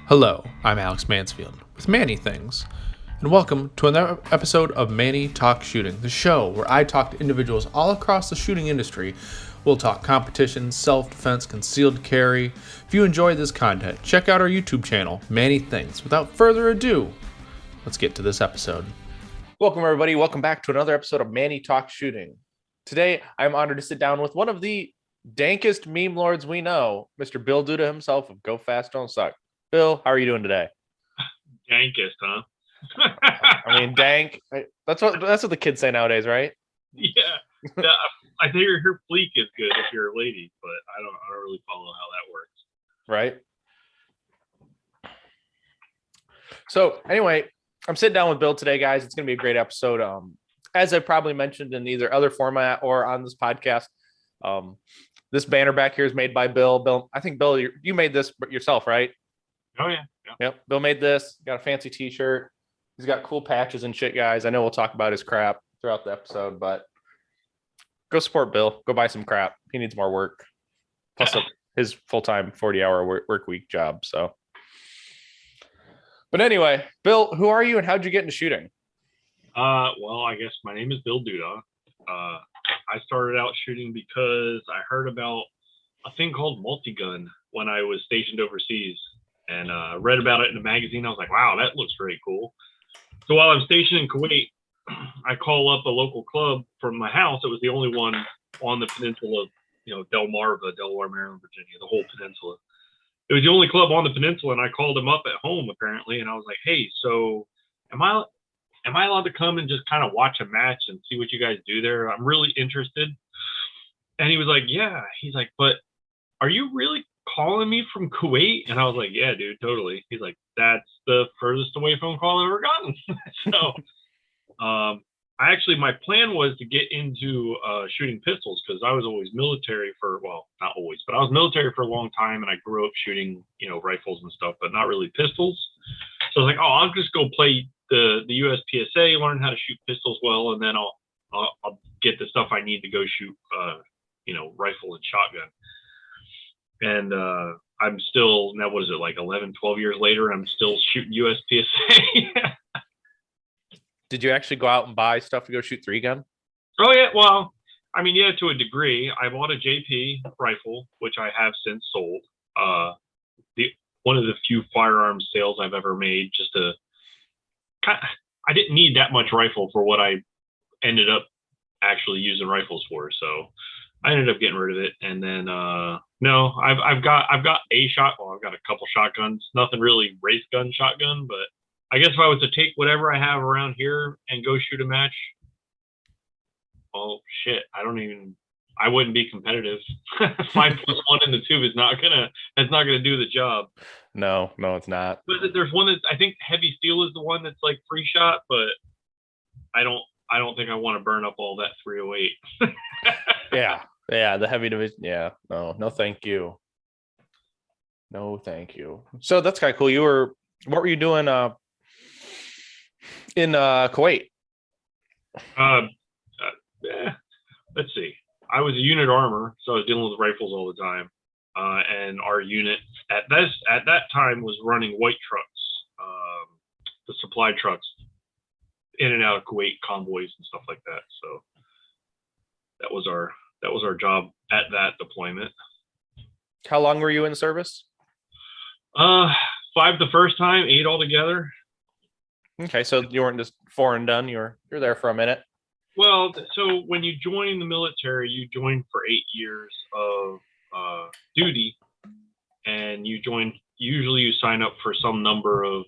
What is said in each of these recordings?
Hello, I'm Alex Mansfield with Manny Things, and welcome to another episode of Manny Talks Shooting, the show where I talk to individuals all across the shooting industry. We'll talk competition, self-defense, concealed carry. If you enjoy this content, check out our YouTube channel, Manny Things. Without further ado, let's get to this episode. Welcome, everybody. Welcome back to another episode of Manny Talks Shooting. Today, I'm honored to sit down with one of the dankest meme lords we know, Mr. Bill Duda himself of Go Fast, Don't Suck. Bill, how are you doing today? Dankest, huh? I mean, dank. That's what the kids say nowadays, right? Yeah. I think your fleek is good if you're a lady, but I don't really follow how that works. Right. So anyway, I'm sitting down with Bill today, guys. It's gonna be a great episode. As I probably mentioned in either other format or on this podcast, this banner back here is made by Bill. Bill, I think Bill, you made this yourself, right? Oh yeah. Yep. Bill made this. Got a fancy T-shirt. He's got cool patches and shit, guys. I know we'll talk about his crap throughout the episode, but go support Bill. Go buy some crap. He needs more work. Plus his full-time 40-hour work week job. So, but anyway, Bill, who are you and how'd you get into shooting? Well, I guess my name is Bill Duda. I started out shooting because I heard about a thing called multi-gun when I was stationed overseas. And read about it in a magazine. I was like, wow, that looks very cool. So while I'm stationed in Kuwait, I call up a local club from my house. It was the only one on the peninsula of, Delaware, Maryland, Virginia, the whole peninsula. It was the only club on the peninsula, and I called them up at home, apparently, and I was like, hey, so am I allowed to come and just kind of watch a match and see what you guys do there? I'm really interested. And he was like, yeah. He's like, but are you really calling me from Kuwait? And I was like, yeah, dude, totally. He's like, that's the furthest away phone call I've ever gotten. So my plan was to get into shooting pistols because I was always military not always, but I was military for a long time, and I grew up shooting, rifles and stuff, but not really pistols. So I was like, oh, I'll just go play the USPSA, learn how to shoot pistols well, and then I'll get the stuff I need to go shoot rifle and shotgun. And I'm still, now what is it, like 11, 12 years later, I'm still shooting USPSA. Did you actually go out and buy stuff to go shoot 3-gun? Oh, yeah. Well, I mean, yeah, to a degree. I bought a JP rifle, which I have since sold. One of the few firearms sales I've ever made, I didn't need that much rifle for what I ended up actually using rifles for. So I ended up getting rid of it. And then, no, I've got a couple shotguns, nothing really race gun shotgun, but I guess if I was to take whatever I have around here and go shoot a match, oh shit, I wouldn't be competitive. 5+1 in the tube is not gonna do the job. No, it's not. But there's one that I think heavy steel is the one that's like free shot, but I don't think I want to burn up all that 308. Yeah, the heavy division. Yeah, no, thank you. No, thank you. So that's kind of cool. What were you doing in Kuwait? Let's see. I was a unit armor, so I was dealing with rifles all the time. And our unit at that time was running white trucks, the supply trucks in and out of Kuwait, convoys and stuff like that. So that was our job at that deployment. How long were you in service? 5 the first time, 8 altogether. Okay, so you weren't just 4 and done. You're there for a minute. Well, so when you join the military, you join for 8 years of duty, and usually you sign up for some number of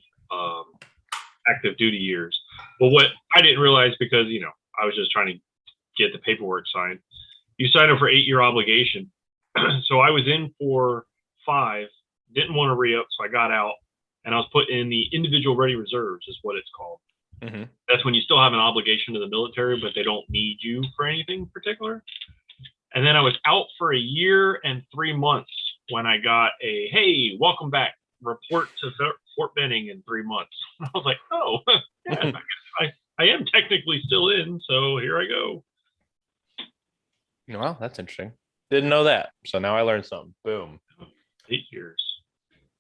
active duty years. But what I didn't realize, because I was just trying to get the paperwork signed, you sign up for 8-year obligation. So I was in for 5, didn't want to re-up, so I got out, and I was put in the individual ready reserves, is what it's called. Mm-hmm. That's when you still have an obligation to the military, but they don't need you for anything particular. And then I was out for 1 year and 3 months when I got hey, welcome back, report to Fort Benning in 3 months. I was like, oh, yeah, I am technically still in, so here I go. Well, that's interesting. Didn't know that. So now I learned something. Boom. 8 years.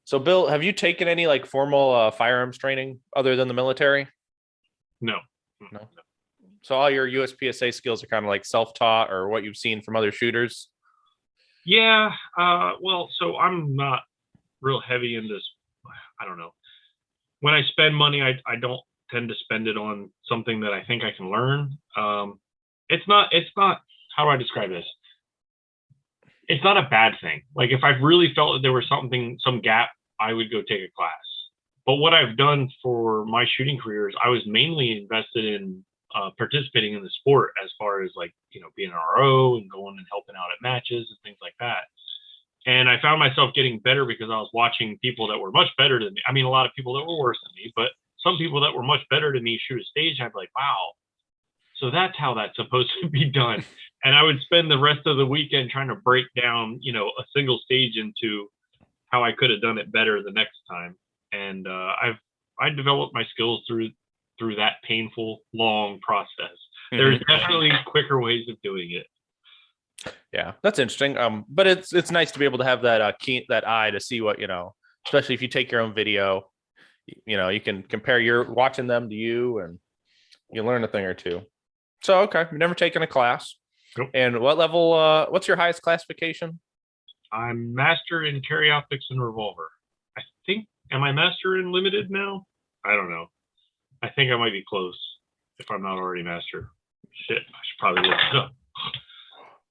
So, Bill, have you taken any like formal firearms training other than the military? No. No. So all your USPSA skills are kind of like self-taught or what you've seen from other shooters? Yeah. Well, so I'm not real heavy in this. I don't know. When I spend money, I don't tend to spend it on something that I think I can learn. It's not, how do I describe this? It's not a bad thing. Like if I really felt that there was some gap, I would go take a class. But what I've done for my shooting career is I was mainly invested in participating in the sport as far as like, being an RO and going and helping out at matches and things like that. And I found myself getting better because I was watching people that were much better than me. I mean, a lot of people that were worse than me, but some people that were much better than me shoot a stage. I'd be like, wow, so that's how that's supposed to be done. And I would spend the rest of the weekend trying to break down, a single stage into how I could have done it better the next time. And I developed my skills through that painful, long process. There's definitely quicker ways of doing it. Yeah, that's interesting. But it's nice to be able to have that that eye to see what, especially if you take your own video, you can compare your watching them to you and you learn a thing or two. So, okay, you've never taken a class. Nope. And what level, what's your highest classification? I'm master in carry optics and revolver. I think, am I master in limited now? I don't know. I think I might be close if I'm not already master. Shit, I should probably look it up.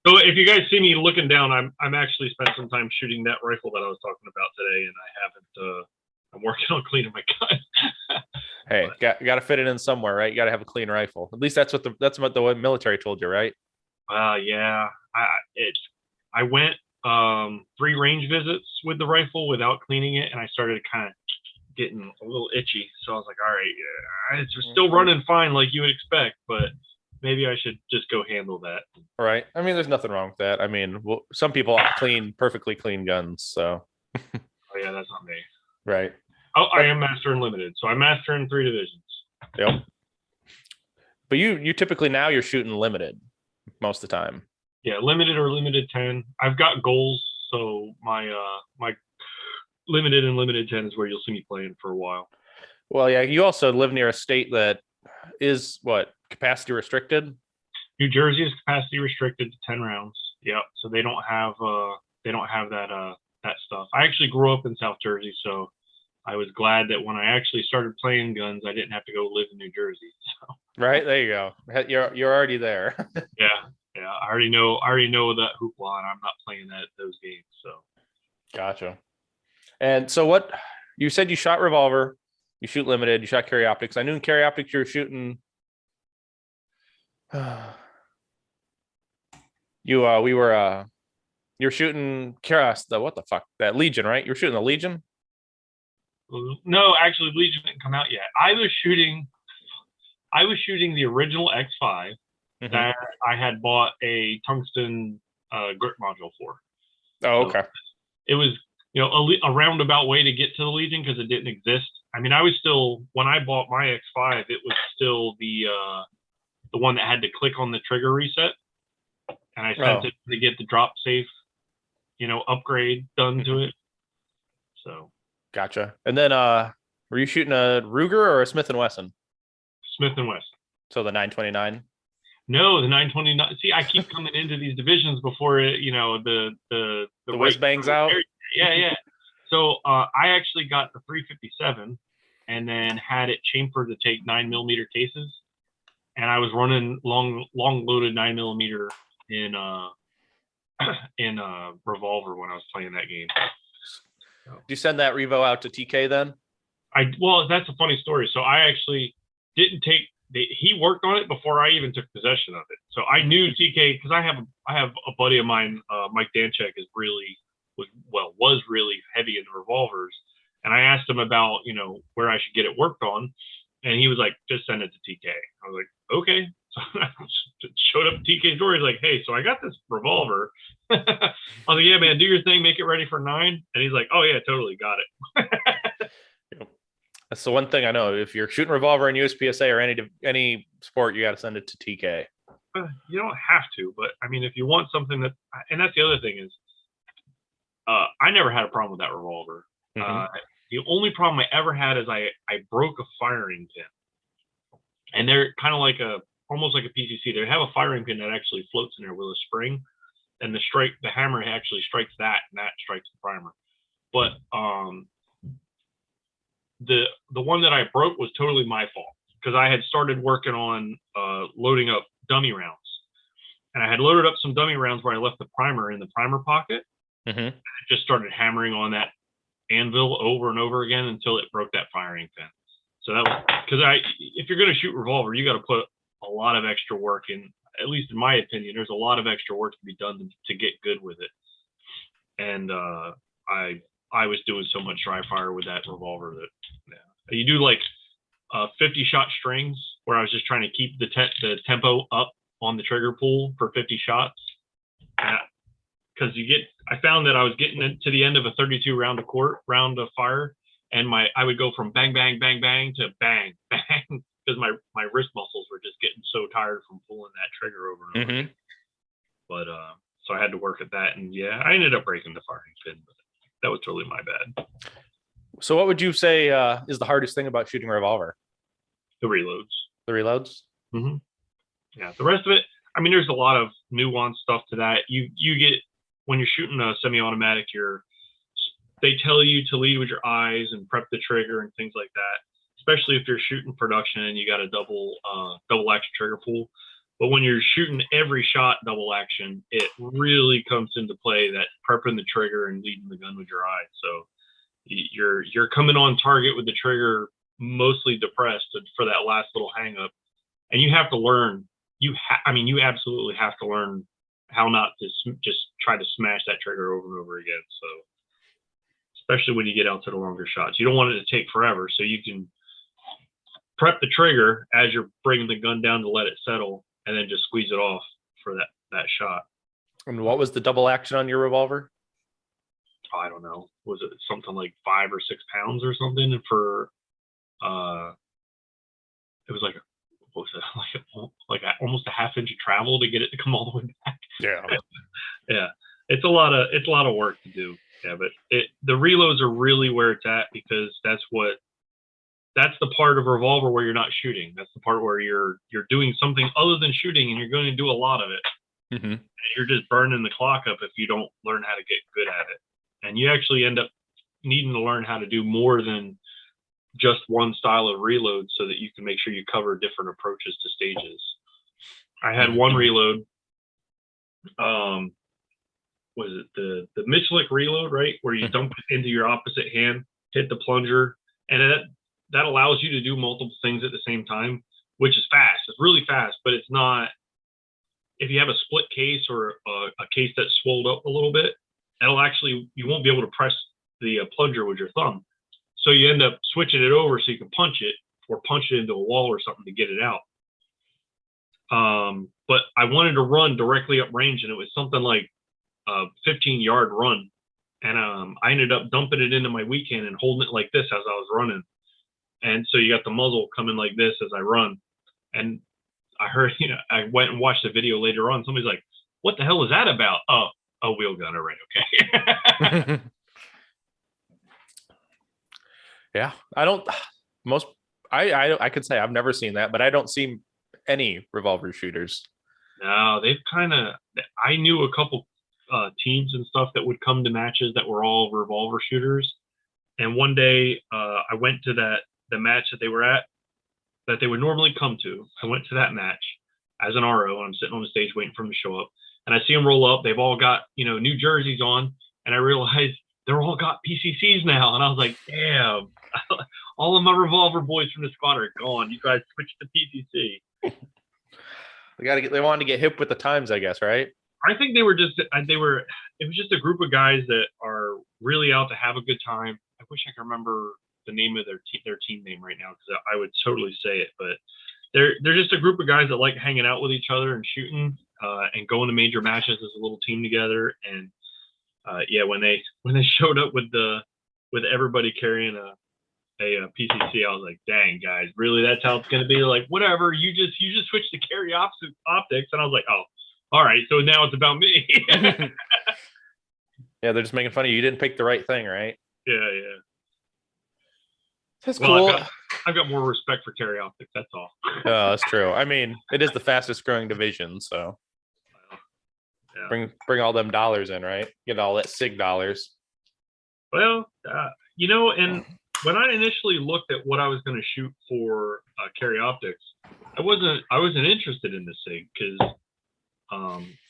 So if you guys see me looking down, I'm actually spent some time shooting that rifle that I was talking about today, and I haven't. I'm working on cleaning my gun. Hey, got to fit it in somewhere, right? You got to have a clean rifle. At least that's what the military told you, right? Yeah. I went 3 range visits with the rifle without cleaning it, and I started kind of getting a little itchy. So I was like, all right, yeah, it's still running fine like you would expect, but maybe I should just go handle that. Right. I mean, there's nothing wrong with that. I mean, some people perfectly clean guns. So. Oh yeah, that's not me. Right. Oh, I am master in limited, so I'm master in 3 divisions. Yep. But you typically now you're shooting limited most of the time. Yeah, limited or limited 10. I've got goals, so my my limited and limited 10 is where you'll see me playing for a while. Well, yeah, you also live near a state that is what, capacity restricted? New Jersey is capacity restricted to 10 rounds. Yep. So they don't have that stuff. I actually grew up in South Jersey, so I was glad that when I actually started playing guns, I didn't have to go live in New Jersey. So. Right, there you go. You're already there. Yeah. I already know that hoopla, and I'm not playing those games. So. Gotcha. And so what you said, you shot revolver, you shoot limited, you shot carry optics. I knew in carry optics you were shooting. You're shooting what the fuck, that Legion, right? You're shooting the Legion. No, actually, Legion didn't come out yet. I was shooting the original X5 that I had bought a tungsten grip module for. Oh, okay. So it was, a roundabout way to get to the Legion because it didn't exist. I mean, I was still, when I bought my X5, it was still the one that had to click on the trigger reset, and I sent it to get the drop safe, upgrade done to it. So. Gotcha. And then were you shooting a Ruger or a Smith & Wesson? Smith & Wesson. So the 929? No, the 929. See, I keep coming into these divisions before it, the whiz bangs out. Yeah. So I actually got the 357 and then had it chamfered to take 9mm cases, and I was running long loaded 9mm in Revolver when I was playing that game. Did you send that Revo out to TK then? Well, that's a funny story. So I actually didn't take. He worked on it before I even took possession of it. So I knew TK because I have a buddy of mine, Mike Danchek, was really heavy in revolvers, and I asked him about where I should get it worked on, and he was like, just send it to TK. I was like, okay. So I showed up at TK's door. He's like, hey, so I got this revolver. I was like, yeah, man, do your thing, make it ready for 9. And he's like, oh yeah, totally, got it. That's the one thing I know. If you're shooting revolver in USPSA or any sport, you got to send it to TK. You don't have to, but I mean, if you want something and that's the other thing is, I never had a problem with that revolver. The only problem I ever had is I broke a firing pin, and they're kind of like almost like a PCC. They have a firing pin that actually floats in there with a spring, and the hammer actually strikes that, and that strikes the primer. But the one that I broke was totally my fault, because I had started working on loading up dummy rounds, and I had loaded up some dummy rounds where I left the primer in the primer pocket. I just started hammering on that anvil over and over again until it broke that firing pin. So that was because if you're going to shoot revolver, you got to put a lot of extra work in. At least in my opinion, there's a lot of extra work to be done to get good with it. And I was doing so much dry fire with that revolver that you do like 50 shot strings, where I was just trying to keep the tempo up on the trigger pull for 50 shots. Because I found that I was getting to the end of a 32 round of fire, and I would go from bang bang bang bang to bang bang, because my wrist muscles were just getting so tired from pulling that trigger over and over again. But so I had to work at that, and yeah, I ended up breaking the firing pin, but that was totally my bad. So what would you say is the hardest thing about shooting a revolver? The reloads. The reloads? Yeah, the rest of it, I mean, there's a lot of nuanced stuff to that. You get, when you're shooting a semi-automatic, they tell you to lead with your eyes and prep the trigger and things like that, especially if you're shooting production and you got a double action trigger pull. But when you're shooting every shot double action, it really comes into play, that prepping the trigger and leading the gun with your eyes. So you're coming on target with the trigger mostly depressed for that last little hang up, and you have to learn. You absolutely have to learn how not to just try to smash that trigger over and over again. So, especially when you get out to the longer shots, you don't want it to take forever. So you can prep the trigger as you're bringing the gun down to let it settle, and then just squeeze it off for that shot. And what was the double action on your revolver? Oh, I don't know. Was it something like 5 or 6 pounds or something? And for it was like, what was it, like almost a half inch of travel to get it to come all the way back. Yeah. It's a lot of work to do. Yeah, but the reloads are really where it's at, because that's the part of revolver where you're not shooting. That's the part where you're doing something other than shooting, and you're going to do a lot of it. And you're just burning the clock up if you don't learn how to get good at it. And you actually end up needing to learn how to do more than just one style of reload, so that you can make sure you cover different approaches to stages. I had one reload. Was it the Michlik reload, right? Where you dump it into your opposite hand, hit the plunger, and that allows you to do multiple things at the same time, which is fast. It's really fast, but it's not. If you have a split case or a case that's swolled up a little bit, you won't be able to press the plunger with your thumb. So you end up switching it over so you can punch it, or punch it into a wall or something to get it out. But I wanted to run directly up range, and it was something like a 15-yard run. And I ended up dumping it into my weak hand and holding it like this as I was running. And so you got the muzzle coming like this as I run. And I heard, I went and watched the video later on. Somebody's like, "What the hell is that about?" Oh, a wheel gunner, right? Okay. Yeah, I could say I've never seen that, but I don't see any revolver shooters. No, I knew a couple teams and stuff that would come to matches that were all revolver shooters. And one day I went to the match that they were at, that they would normally come to. I went to that match as an RO, and I'm sitting on the stage waiting for them to show up. And I see them roll up. They've all got, new jerseys on. And I realized they're all got PCCs now. And I was like, damn, all of my revolver boys from the squad are gone. You guys switched to PCC. They wanted to get hip with the times, I guess, right? I think it was just a group of guys that are really out to have a good time. I wish I could remember the name of their team name right now, because I would totally say it, but they're just a group of guys that like hanging out with each other and shooting and going to major matches as a little team together. And when they showed up with everybody carrying a PCC, I was like, dang, guys, really? That's how it's going to be? Like, whatever, you just switched to carry optics. And I was like, oh, all right, so now it's about me. Yeah, they're just making fun of you. You didn't pick the right thing, right? Yeah. That's Well, cool. I've got more respect for carry optics. That's all. Oh, that's true. I mean, it is the fastest growing division, so Yeah. bring all them dollars in, right? Get all that SIG dollars. Well, and when I initially looked at what I was going to shoot for carry optics, I wasn't interested in the SIG because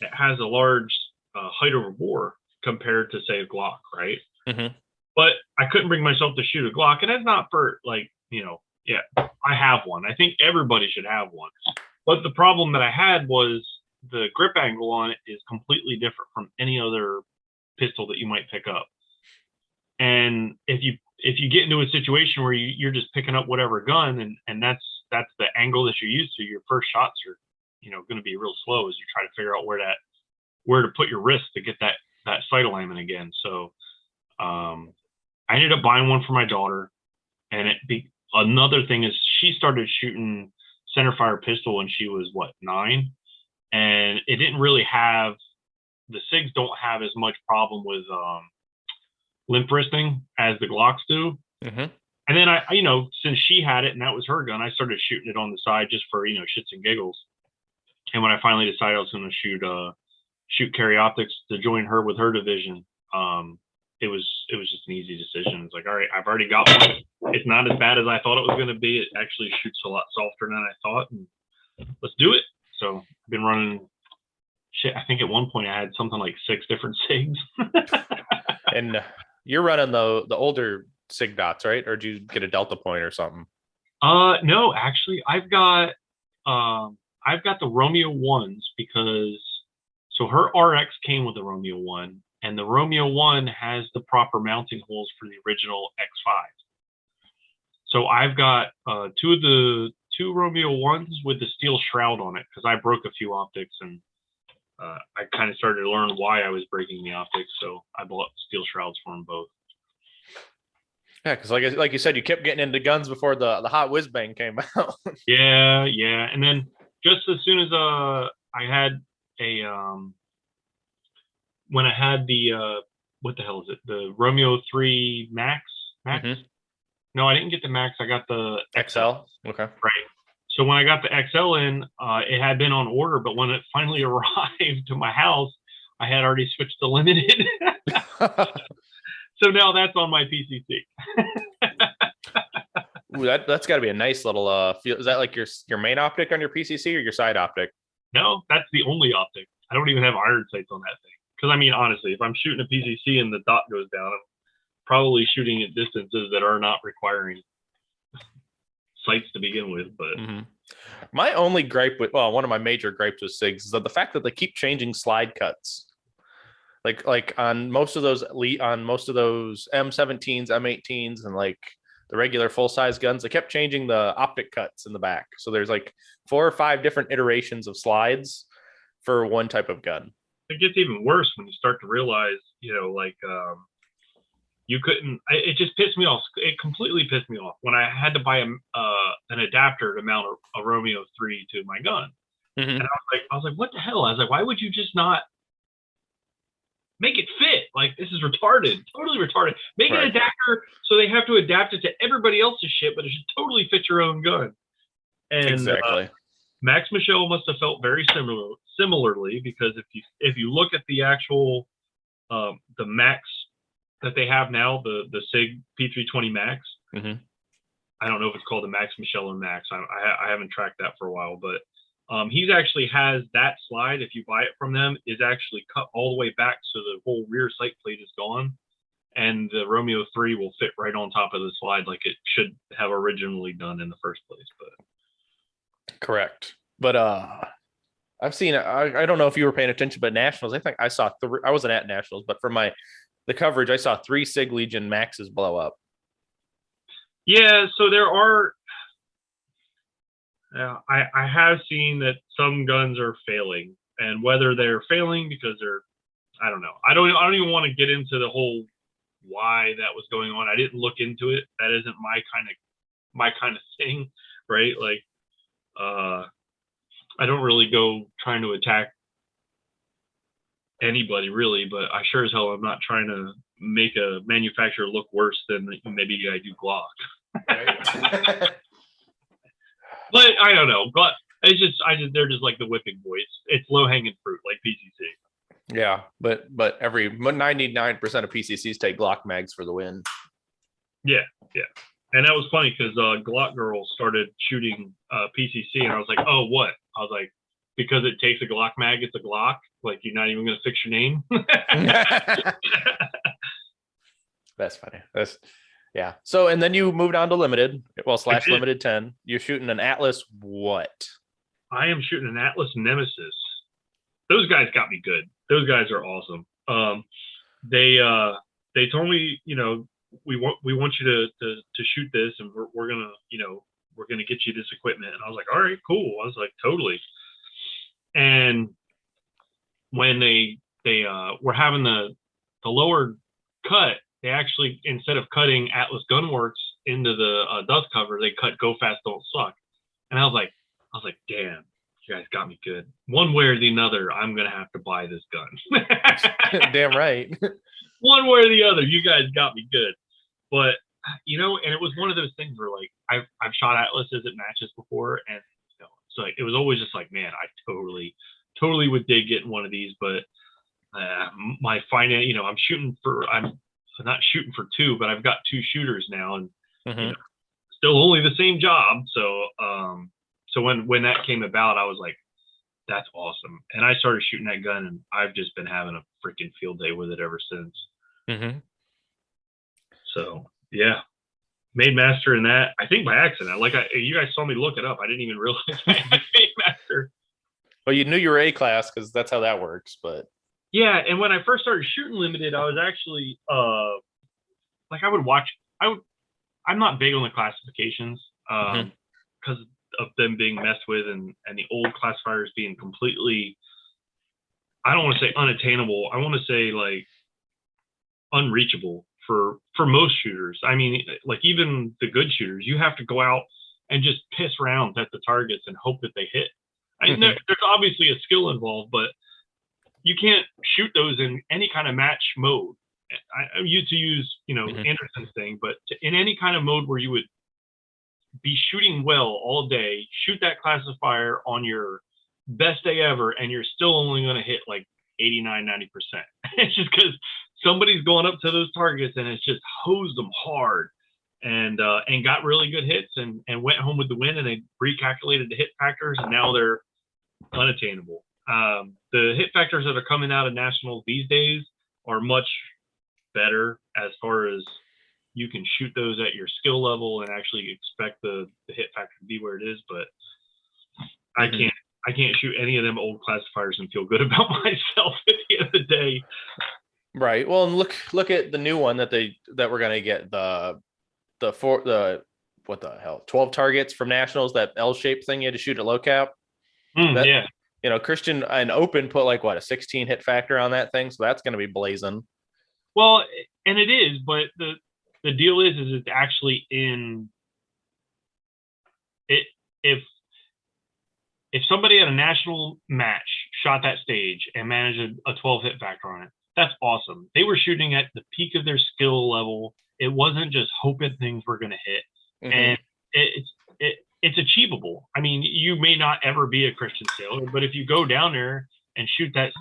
it has a large height over bore compared to say a Glock, right? Mm-hmm. But I couldn't bring myself to shoot a Glock, and that's not for yeah, I have one. I think everybody should have one. But the problem that I had was the grip angle on it is completely different from any other pistol that you might pick up. And if you get into a situation where you're just picking up whatever gun and that's the angle that you're used to, your first shots are going to be real slow as you try to figure out where to put your wrist to get that sight alignment again. So I ended up buying one for my daughter, and another thing is she started shooting centerfire pistol when she was 9, and it didn't really have the SIGs don't have as much problem with limp wristing as the Glocks do. Mm-hmm. And then I since she had it and that was her gun, I started shooting it on the side just for shits and giggles. And when I finally decided I was going to shoot carry optics to join her with her division, it was just an easy decision. It's like, all right, I've already got one. It's not as bad as I thought it was going to be. It actually shoots a lot softer than I thought, and let's do it. So I've been running. Shit, I think at one point I had something like 6 different SIGs. And you're running the older SIG dots, right? Or did you get a Delta point or something? No, actually, I've got the Romeo 1s because her RX came with the Romeo 1, and the Romeo 1 has the proper mounting holes for the original X5. So I've got two Romeo 1s with the steel shroud on it because I broke a few optics, and I kind of started to learn why I was breaking the optics. So I bought steel shrouds for them both. Yeah, because like you said, you kept getting into guns before the hot whiz bang came out. Yeah, and then just as soon as I had when I had the what the hell is it? The Romeo 3 Max? Mm-hmm. No, I didn't get the Max. I got the XL. Okay. Right. So when I got the XL in, it had been on order, but when it finally arrived to my house, I had already switched to limited. So now that's on my PCC. Ooh, that's got to be a nice little feel. Is that like your main optic on your PCC or your side optic? No, that's the only optic. I don't even have iron sights on that thing. Because I mean, honestly, if I'm shooting a PCC and the dot goes down, I'm probably shooting at distances that are not requiring sights to begin with. But my only gripe with one of my major gripes with SIGs is that the fact that they keep changing slide cuts. Like on most of those M17s, M18s, and like the regular full size guns, they kept changing the optic cuts in the back. So there's like 4 or 5 different iterations of slides for one type of gun. It gets even worse when you start to realize, you couldn't. It just pissed me off. It completely pissed me off when I had to buy an adapter to mount a Romeo 3 to my gun. Mm-hmm. And I was like, what the hell? I was like, why would you just not make it fit? Like, this is retarded, totally retarded. Make an adapter so they have to adapt it to everybody else's shit, but it should totally fit your own gun. And exactly. Max Michel must have felt very similarly, because if you look at the actual the Max that they have now, the SIG P320 Max, I don't know if it's called the Max Michel or Max. I haven't tracked that for a while, but he's actually has that slide, if you buy it from them, is actually cut all the way back, so the whole rear sight plate is gone, and the Romeo 3 will fit right on top of the slide like it should have originally done in the first place. But correct. But I've seen, I don't know if you were paying attention, but Nationals, I think I saw I wasn't at Nationals, but for the coverage, I saw 3 SIG Legion Maxes blow up. Yeah, so there are. I have seen that some guns are failing, and whether they're failing because I don't know. I don't even want to get into the whole why that was going on. I didn't look into it. That isn't my kind of thing, right? Like, I don't really go trying to attack anybody really, but I sure as hell I'm not trying to make a manufacturer look worse than maybe I do Glock. Right. But I don't know. But they're just like the whipping boys. It's low hanging fruit, like PCC. Yeah, but every 99% of PCCs take Glock mags for the win. Yeah. And that was funny because Glock Girl started shooting PCC, and I was like, oh, what? I was like, because it takes a Glock mag, it's a Glock. Like, you're not even going to fix your name. That's funny. Yeah. So, and then you moved on to limited, / limited 10. You're shooting an Atlas what? I am shooting an Atlas Nemesis. Those guys got me good. Those guys are awesome. They told me, we want you to shoot this, and we're gonna get you this equipment. And I was like, all right, cool. I was like, totally. And when they were having the lower cut, they actually, instead of cutting Atlas Gunworks into the dust cover, they cut Go Fast Don't Suck. And I was like, damn, you guys got me good. One way or the other, I'm gonna have to buy this gun. Damn right. One way or the other, you guys got me good. But and it was one of those things where like I've shot Atlases at matches before, and so it was always just like, man, I totally would dig getting one of these, but my finance, I'm not shooting for two, but I've got two shooters now, and still only the same job. So when that came about, I was like, that's awesome. And I started shooting that gun, and I've just been having a freaking field day with it ever since. So yeah, made master in that, I think by accident. Like you guys saw me look it up. I didn't even realize I had made master. Well, you knew you were A class because that's how that works. But yeah, and when I first started shooting limited, I was actually like I would watch. I'm not big on the classifications because of them being messed with and the old classifiers being completely, I don't want to say unattainable. I want to say like unreachable for most shooters. I mean, like even the good shooters, you have to go out and just piss rounds at the targets and hope that they hit. There's obviously a skill involved, but you can't shoot those in any kind of match mode. I used to use, Anderson's thing, but in any kind of mode where you would be shooting well all day, shoot that classifier on your best day ever, and you're still only going to hit like 89, 90%. It's just because somebody's going up to those targets and it's just hosed them hard and got really good hits and went home with the win, and they recalculated the hit factors, and now they're unattainable. The hit factors that are coming out of nationals these days are much better as far as you can shoot those at your skill level and actually expect the hit factor to be where it is. But I can't shoot any of them old classifiers and feel good about myself at the end of the day. Right. Well, and look at the new one that we're gonna get, the 12 targets from nationals, that L-shaped thing you had to shoot at low cap. Yeah. Christian and Open put like a 16 hit factor on that thing, so that's gonna be blazing. Well, and it is, but the deal is it's actually in it. If somebody at a national match shot that stage and managed a 12 hit factor on it, that's awesome. They were shooting at the peak of their skill level. It wasn't just hoping things were going to hit. And it's achievable. I mean, you may not ever be a Christian sailor, but if you go down there and shoot that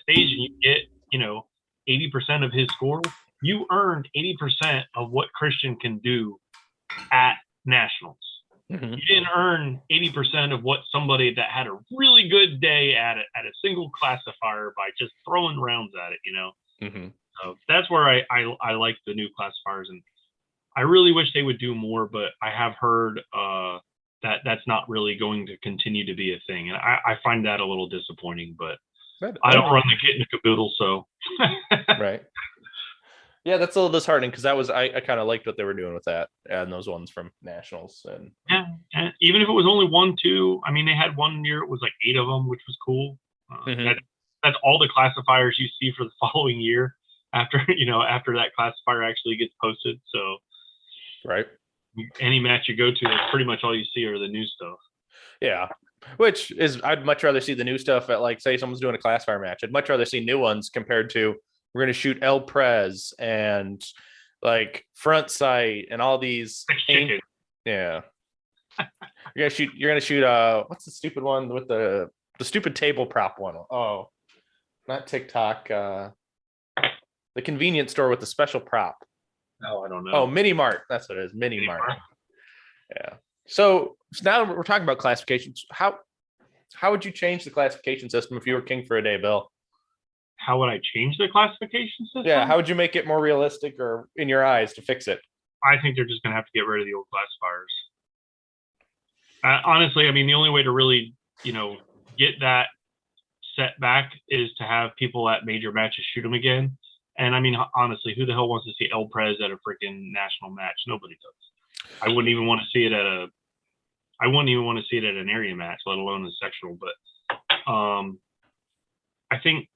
stage and you get 80% of his score, you earned 80% of what Christian can do at nationals. You didn't earn 80% of what somebody that had a really good day at a single classifier by just throwing rounds at it, So that's where I like the new classifiers, and I really wish they would do more, but I have heard that that's not really going to continue to be a thing, and I find that a little disappointing, but I don't run the kit in the caboodle, so. Right. Yeah, that's a little disheartening because I kind of liked what they were doing with that and those ones from nationals. And yeah, and even if it was only 1, 2, I mean, they had one year it was like 8 of them, which was cool. That's all the classifiers you see for the following year after that classifier actually gets posted. So, right, any match you go to, that's pretty much all you see are the new stuff. Yeah, which is, I'd much rather see the new stuff at, like, say someone's doing a classifier match. I'd much rather see new ones compared to, we're going to shoot El Prez and like front sight and all these. Chicken. Yeah. You're gonna shoot what's the stupid one with the stupid table prop one? Oh, not TikTok. The convenience store with the special prop. Oh, I don't know. Oh, Mini Mart. That's what it is. Mini Mart. Yeah. So now we're talking about classifications. How would you change the classification system if you were king for a day, Bill? How would I change the classification system? Yeah. How would you make it more realistic or in your eyes to fix it? I think they're just going to have to get rid of the old classifiers. Honestly, I mean, the only way to really, get that set back is to have people at major matches shoot them again. And I mean, honestly, who the hell wants to see El Prez at a freaking national match? Nobody does. I wouldn't even want to see it at an area match, let alone a sectional. But I think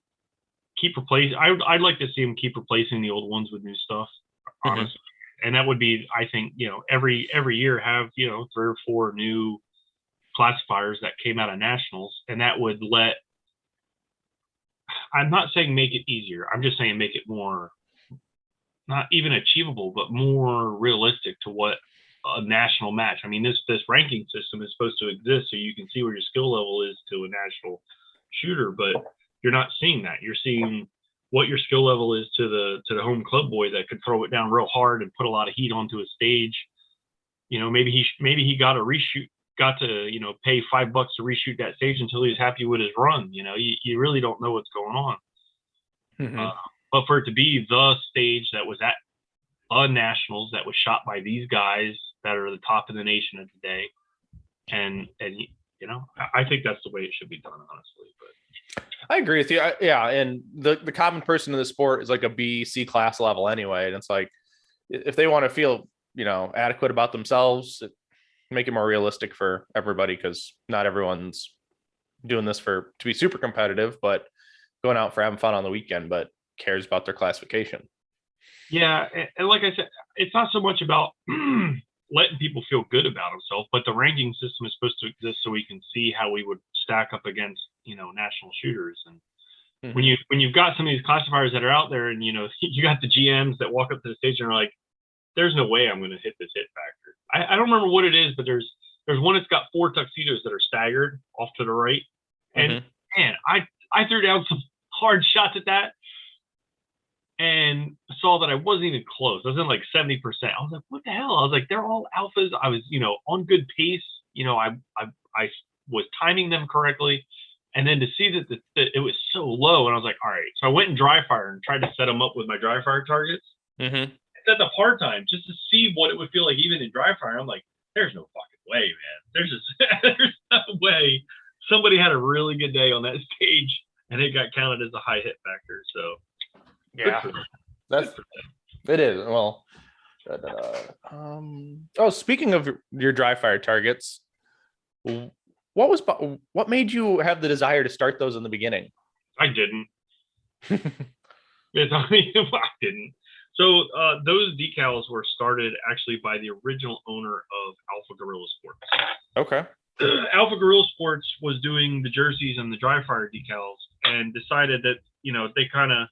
I'd like to see them keep replacing the old ones with new stuff, honestly. Mm-hmm. And that would be, I think, every year have 3 or 4 new classifiers that came out of nationals, and that would I'm not saying make it easier. I'm just saying make it more, not even achievable, but more realistic to what a national match. I mean, this ranking system is supposed to exist so you can see where your skill level is to a national shooter, but you're not seeing that. You're seeing what your skill level is to the home club boy that could throw it down real hard and put a lot of heat onto a stage. Maybe he got to pay $5 to reshoot that stage until he was happy with his run. You really don't know what's going on. Mm-hmm. But for it to be the stage that was at nationals that was shot by these guys that are the top of the nation of today, and I think that's the way it should be done, honestly. But I agree with you. Yeah, and the common person in the sport is like a B, C class level anyway, and it's like if they want to feel adequate about themselves, make it more realistic for everybody, because not everyone's doing this to be super competitive, but going out for having fun on the weekend, but cares about their classification. Yeah, and like I said, it's not so much about letting people feel good about themselves, but the ranking system is supposed to exist so we can see how we would stack up against national shooters. And mm-hmm. when you've got some of these classifiers that are out there, and you got the GMs that walk up to the stage and are like, there's no way I'm going to hit this hit factor. I don't remember what it is, but there's one that's got 4 tuxedos that are staggered off to the right. And mm-hmm. man, I threw down some hard shots at that and saw that I wasn't even close. I was in like 70%. I was like, what the hell? I was like, they're all alphas. I was, on good pace. I was timing them correctly. And then to see that it was so low, and I was like, all right. So I went and dry fire and tried to set them up with my dry fire targets. Mm-hmm. Set the hard time just to see what it would feel like even in dry fire. I'm like, there's no fucking way, man. There's no way somebody had a really good day on that stage and it got counted as a high hit factor. So yeah, it is. Well, speaking of your dry fire targets, what made you have the desire to start those in the beginning? I didn't. I didn't. So those decals were started actually by the original owner of Alpha Gorilla Sports. Okay. Alpha Gorilla Sports was doing the jerseys and the dry fire decals, and decided that they kind of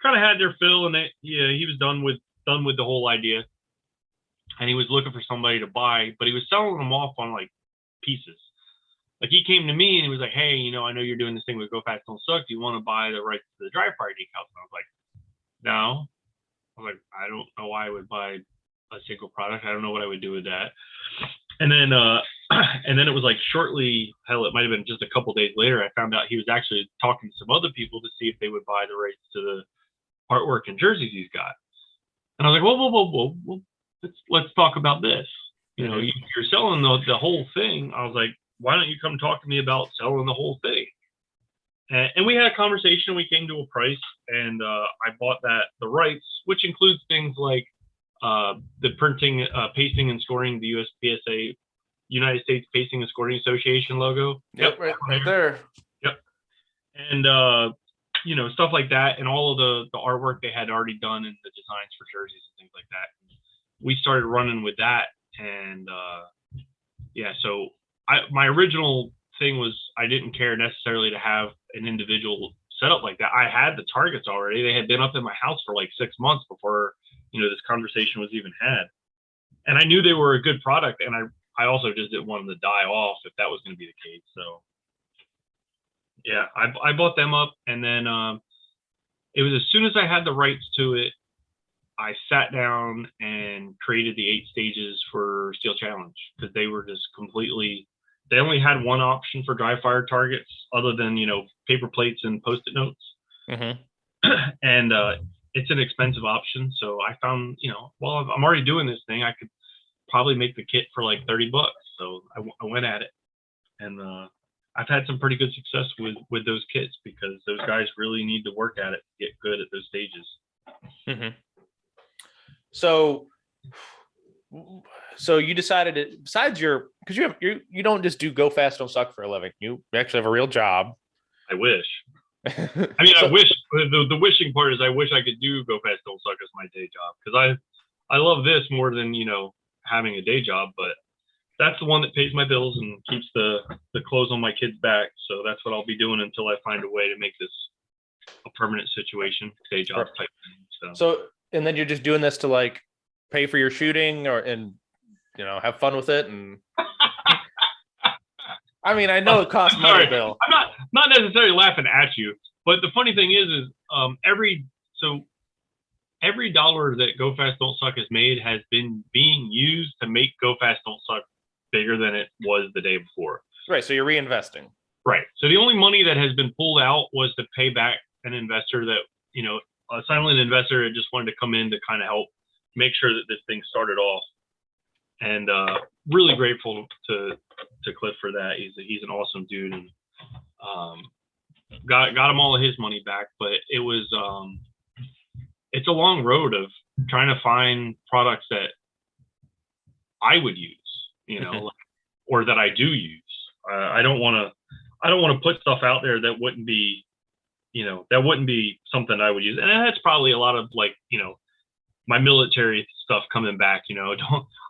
had their fill, and he was done with the whole idea, and he was looking for somebody to buy, but he was selling them off on like pieces. Like he came to me and he was like, hey, I know you're doing this thing with Go Fast Don't Suck. Do you want to buy the rights to the dry fire decals? And I was like, no. I was like, I don't know why I would buy a single product. I don't know what I would do with that. And then it was like shortly, hell, it might have been just a couple days later, I found out he was actually talking to some other people to see if they would buy the rights to the artwork and jerseys he's got. And I was like, whoa, let's talk about this. You're selling the whole thing. I was like, why don't you come talk to me about selling the whole thing? And we had a conversation. We came to a price, and I bought the rights, which includes things like the printing, pasting, and scoring the USPSA, United States Pasting and Scoring Association logo. Yep, right there. Yep. And stuff like that, and all of the artwork they had already done and the designs for jerseys and things like that. We started running with that, and so my original thing was I didn't care necessarily to have an individual setup like that. I had the targets already. They had been up in my house for like 6 months before this conversation was even had. And I knew they were a good product, and I also just didn't want them to die off if that was going to be the case. So yeah, I bought them up, and then it was as soon as I had the rights to it, I sat down and created the 8 stages for Steel Challenge, because they were just completely. They only had one option for dry fire targets, other than paper plates and Post-it notes, and it's an expensive option. So I found, well, I'm already doing this thing, I could probably make the kit for like $30. So I went at it, and I've had some pretty good success with those kits, because those guys really need to work at it to get good at those stages. So you decided to, besides because you don't just do go fast, don't suck for a living. You actually have a real job. I wish. I mean, I wish. The wishing part is I wish I could do go fast, don't suck as my day job, because I love this more than having a day job. But that's the one that pays my bills and keeps the clothes on my kids' back. So that's what I'll be doing until I find a way to make this a permanent situation, day job type thing. So and then you're just doing this to like pay for your shooting and have fun with it. And I mean, I know it costs money, Bill. I'm not necessarily laughing at you, but the funny thing is every dollar that Go Fast Don't Suck has made has been being used to make Go Fast Don't Suck bigger than it was the day before. Right. So you're reinvesting. Right. So the only money that has been pulled out was to pay back an investor that, a silent investor that just wanted to come in to kind of help make sure that this thing started off. And really grateful to Cliff for that. He's an awesome dude, and got him all of his money back. But it was it's a long road of trying to find products that I would use, or that I do use. I don't want to put stuff out there that wouldn't be something I would use. And that's probably a lot of my military stuff coming back.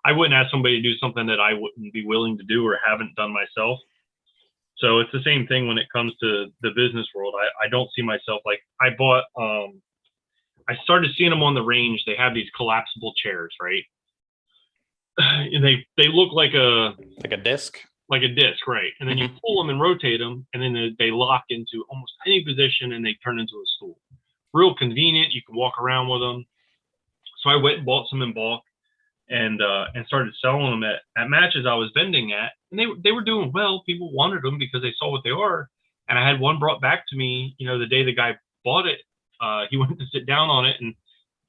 I wouldn't ask somebody to do something that I wouldn't be willing to do or haven't done myself. So it's the same thing when it comes to the business world. I don't see myself I bought, I started seeing them on the range. They have these collapsible chairs, right? And they look like a disc. Like a disc, right? And then you pull them and rotate them, and then they lock into almost any position, and they turn into a stool. Real convenient. You can walk around with them. So I went and bought some in bulk, and started selling them at matches I was vending at, and they were doing well. People wanted them because they saw what they are. And I had one brought back to me, the day the guy bought it. He went to sit down on it, and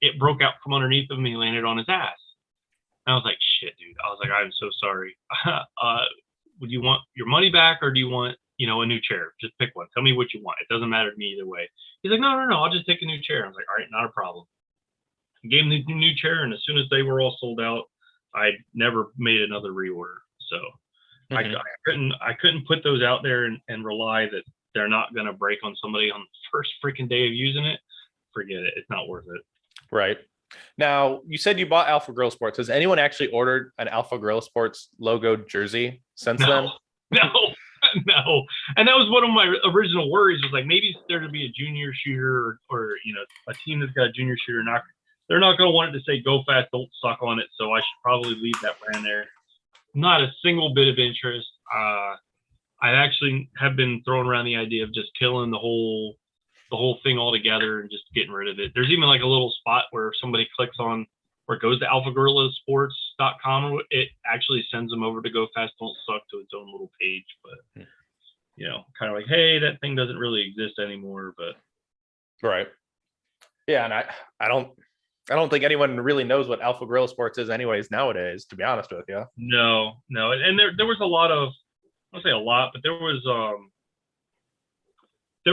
it broke out from underneath him, and he landed on his ass. And I was like, shit, dude. I was like, I'm so sorry. Would you want your money back, or do you want, a new chair? Just pick one. Tell me what you want. It doesn't matter to me either way. He's like, no, I'll just take a new chair. I was like, all right, not a problem. I gave him the new chair, and as soon as they were all sold out, I never made another reorder. So I couldn't put those out there and rely that they're not going to break on somebody on the first freaking day of using it. Forget it. It's not worth it. Right. Now, you said you bought Alpha Gorilla Sports. Has anyone actually ordered an Alpha Gorilla Sports logo jersey since then? No. And that was one of my original worries, was maybe there to be a junior shooter or a team that's got a junior shooter. They're not going to want it to say Go Fast, Don't Suck on it. So I should probably leave that brand there. Not a single bit of interest. I actually have been throwing around the idea of just killing the whole thing altogether and just getting rid of it. There's even a little spot where if somebody clicks on where it goes to alphagorillasports.com, it actually sends them over to Go Fast Don't Suck to its own little page. But kind of hey, that thing doesn't really exist anymore. But right. Yeah, and I don't think anyone really knows what Alpha Gorilla Sports is anyways nowadays, to be honest with you. No. And there was a lot of, I don't say a lot, but there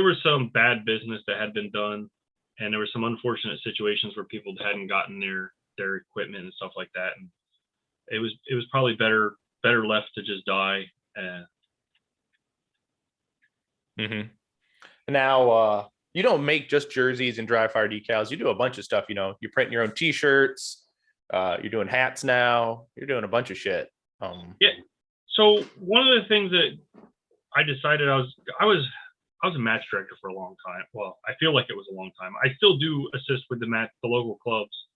was some bad business that had been done, and there were some unfortunate situations where people hadn't gotten their equipment and stuff like that. And it was probably better left to just die. Now, you don't make just jerseys and dry fire decals. You do a bunch of stuff. You're printing your own T-shirts. You're doing hats now. You're doing a bunch of shit. Yeah. So one of the things that I decided, I was a match director for a long time. Well, I feel like it was a long time. I still do assist with the local clubs.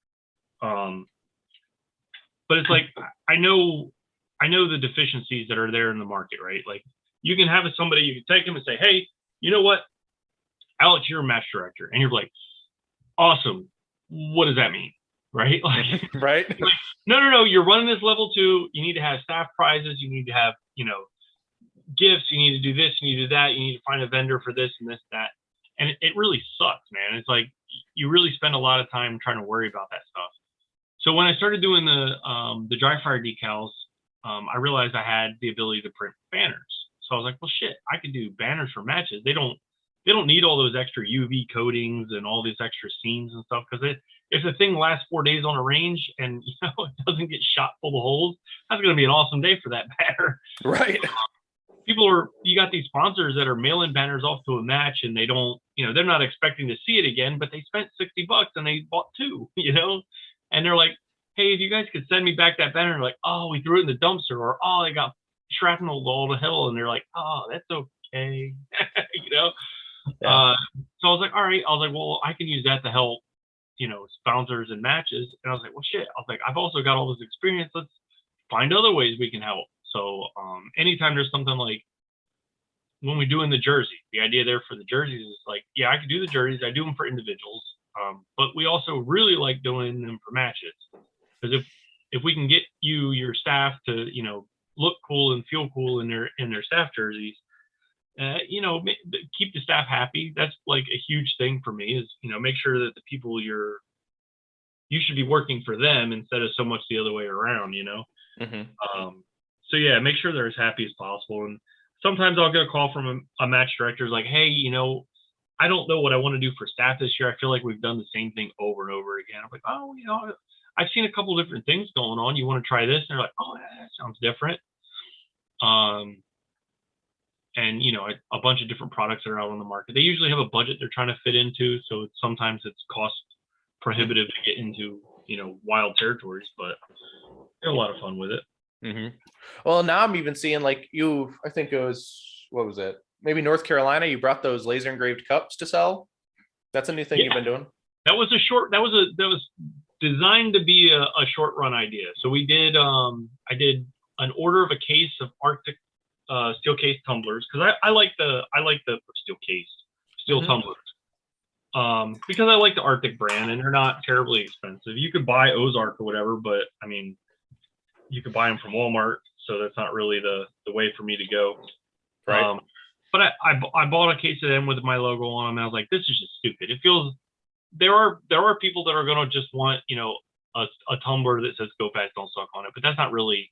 But it's like I know the deficiencies that are there in the market, right? Like you can have somebody, you can take them and say, hey, you know what, Alex, you're a match director, and you're like, awesome. What does that mean, right? Like, right? Like, no, you're running this level 2. You need to have staff prizes. You need to have gifts. You need to do this. You need to do that. You need to find a vendor for this and this, that. And it really sucks, man. It's like you really spend a lot of time trying to worry about that stuff. So when I started doing the dry fire decals, I realized I had the ability to print banners. So I was like, well, shit, I could do banners for matches. They don't need all those extra UV coatings and all these extra seams and stuff, because if the thing lasts 4 days on a range and it doesn't get shot full of holes, that's going to be an awesome day for that banner. Right. You got these sponsors that are mailing banners off to a match, and they don't, they're not expecting to see it again, but they spent $60 and they bought 2, and they're like, hey, if you guys could send me back that banner, like, oh, we threw it in the dumpster, or oh, I got shrapnel all the hell, and they're like, oh, that's okay. Yeah. So I was like, all right. I was like, well, I can use that to help, sponsors and matches. And I was like, well, shit. I was like, I've also got all this experience. Let's find other ways we can help. So anytime there's something like when we're doing the jersey, the idea there for the jerseys is like, yeah, I can do the jerseys. I do them for individuals. But we also really like doing them for matches, because if we can get your staff to, look cool and feel cool in their staff jerseys, keep the staff happy. That's like a huge thing for me, is, make sure that the people you should be working for them instead of so much the other way around, Mm-hmm. So yeah, make sure they're as happy as possible. And sometimes I'll get a call from a match director like, hey, I don't know what I want to do for staff this year. I feel like we've done the same thing over and over again. I'm like, oh, I've seen a couple different things going on. You want to try this? And they're like, oh, that sounds different. And a bunch of different products that are out on the market. They usually have a budget they're trying to fit into, so sometimes it's cost prohibitive to get into wild territories, but they're a lot of fun with it. Mm-hmm. Well, now I'm even seeing like I think it was, what was it? Maybe North Carolina. You brought those laser engraved cups to sell. That's a new thing you've been doing. That was designed to be a short run idea. So we did. I did an order of a case of Arctic steel case tumblers, because I like the steel tumblers, because I like the Arctic brand, and they're not terribly expensive. You could buy Ozark or whatever, but I mean, you could buy them from Walmart, so that's not really the way for me to go. Right. But I bought a case of them with my logo on them, and I was like, this is just stupid. It feels there are people that are going to just want a tumbler that says "Go Fast, Don't Suck" on it, but it's not really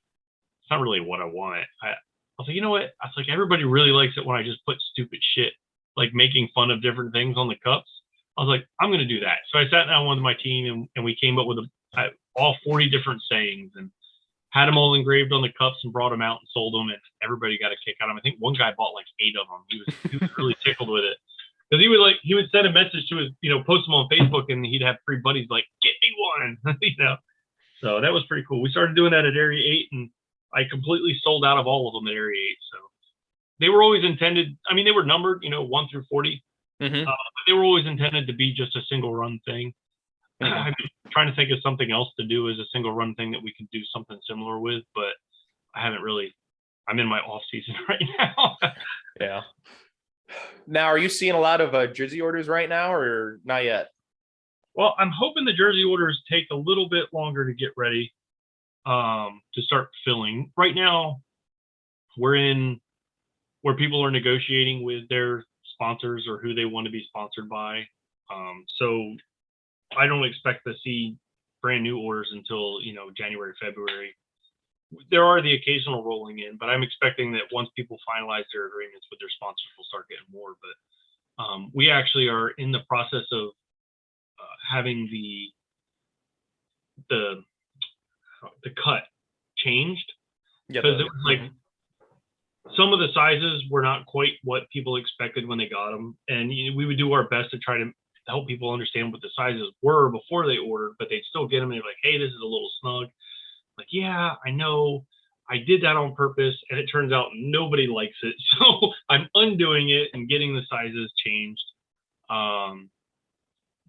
what I want. I was like, you know what? I was like, everybody really likes it when I just put stupid shit, like making fun of different things on the cups. I was like, I'm going to do that. So I sat down with my team, and we came up with all 40 different sayings, and had them all engraved on the cups and brought them out and sold them, and everybody got a kick out of them. I think one guy bought like 8 of them. He was really tickled with it, because he would send a message to his, post them on Facebook, and he'd have 3 buddies like, get me one, So that was pretty cool. We started doing that at Area 8, and I completely sold out of all of them at Area 8. So they were always intended. I mean, they were numbered, 1 through 40. Mm-hmm. But they were always intended to be just a single run thing. Mm-hmm. I'm trying to think of something else to do as a single run thing that we can do something similar with, but I haven't really. I'm in my off season right now. Yeah. Now, are you seeing a lot of jersey orders right now, or not yet? Well, I'm hoping the jersey orders take a little bit longer to get ready, to start filling. Right now, we're in where people are negotiating with their sponsors or who they want to be sponsored by. So I don't expect to see brand new orders until January, February. There are the occasional rolling in, but I'm expecting that once people finalize their agreements with their sponsors, we'll start getting more. But we actually are in the process of having the cut changed, because it was like some of the sizes were not quite what people expected when they got them, and we would do our best to try to help people understand what the sizes were before they ordered, but they'd still get them. And they're like, hey, this is a little snug. Like, yeah, I know, I did that on purpose, and it turns out nobody likes it. So I'm undoing it and getting the sizes changed.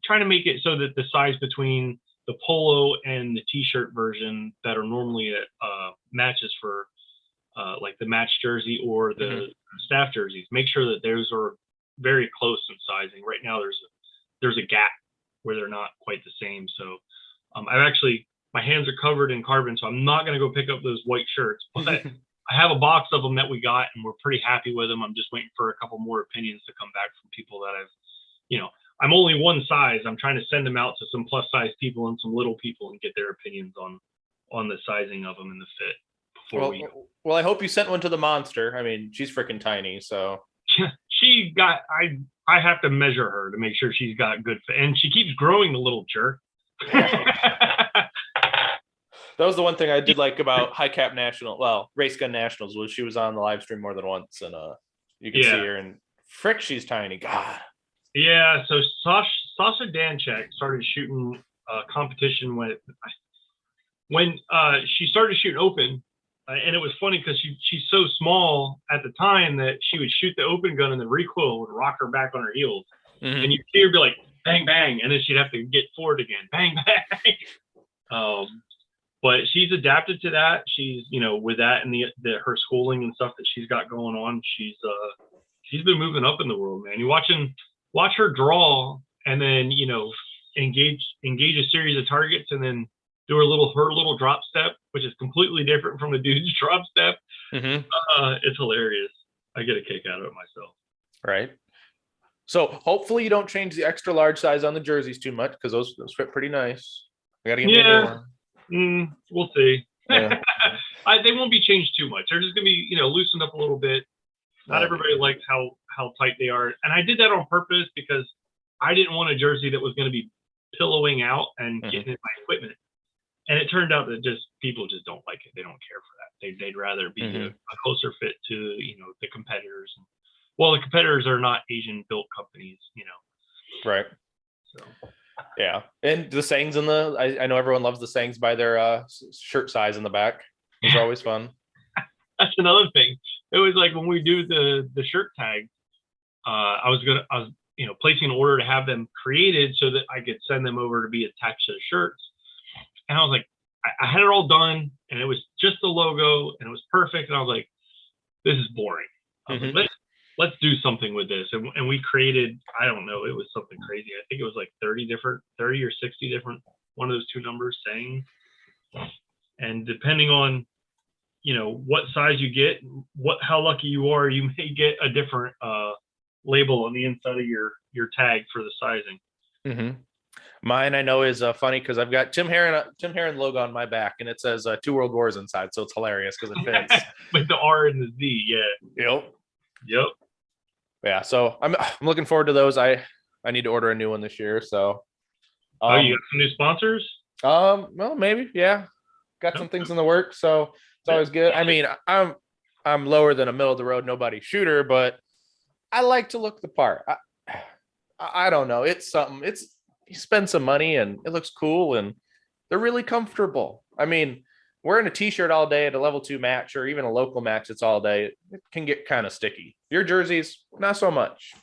Trying to make it so that the size between the polo and the t-shirt version that are normally at matches for like the match jersey or the staff jerseys. Make sure that those are very close in sizing. Right now there's a gap where they're not quite the same. So my hands are covered in carbon, so I'm not going to go pick up those white shirts, but I have a box of them that we got and we're pretty happy with them. I'm just waiting for a couple more opinions to come back from people that I'm only one size. I'm trying to send them out to some plus size people and some little people and get their opinions on the sizing of them and the fit. Well, I hope you sent one to the monster. I mean, she's freaking tiny, so. I have to measure her to make sure she's got good fit, and she keeps growing, the little jerk. That was the one thing I did like about Race Gun Nationals, was she was on the live stream more than once, and you can see her, and frick, she's tiny. God. Yeah, so Sasha Danchek started shooting competition when she started shooting open, and it was funny because she's so small at the time that she would shoot the open gun and the recoil would rock her back on her heels, and you'd see her be like bang bang, and then she'd have to get forward again, bang bang. But she's adapted to that. She's, with that and her schooling and stuff that she's got going on, she's been moving up in the world, man. You watch her draw and then, engage a series of targets and then do her little drop step, which is completely different from a dude's drop step. It's hilarious. I get a kick out of it myself. Right. So hopefully you don't change the extra large size on the jerseys too much, because those fit pretty nice. I gotta get me a new one. We'll see. Yeah. They won't be changed too much. They're just gonna be, loosened up a little bit. Not everybody likes how tight they are, and I did that on purpose because I didn't want a jersey that was going to be pillowing out and getting in my equipment. And it turned out that people just don't like it. They don't care for that. They'd rather be a closer fit to the competitors. Well, the competitors are not Asian built companies, Right. So. Yeah, and the sayings I know everyone loves the sayings by their shirt size in the back. Those are always fun. That's another thing. It was like when we do the shirt tag, I was placing an order to have them created so that I could send them over to be attached to the shirts. And I was like, I had it all done, and it was just the logo, and it was perfect. And I was like, this is boring. Let's do something with this. And we created, I don't know, it was something crazy. I think it was like 30 or 60 different, one of those two numbers saying. And depending on, what size you get, how lucky you are, you may get a different label on the inside of your tag for the sizing. Mine, I know, is funny because I've got Tim Heron logo on my back, and it says 2 World Wars inside, so it's hilarious because it fits. With the R and the Z, yeah. Yep. Yeah, so I'm looking forward to those. I need to order a new one this year. So, you got some new sponsors? Well, maybe, yeah. Got some things in the works, so it's always good. I mean, I'm lower than a middle of the road nobody shooter, but I like to look the part. I don't know. It's something. You spend some money and it looks cool and they're really comfortable. I mean, wearing a t-shirt all day at a level 2 match or even a local match, it's all day. It can get kind of sticky. Your jerseys, not so much.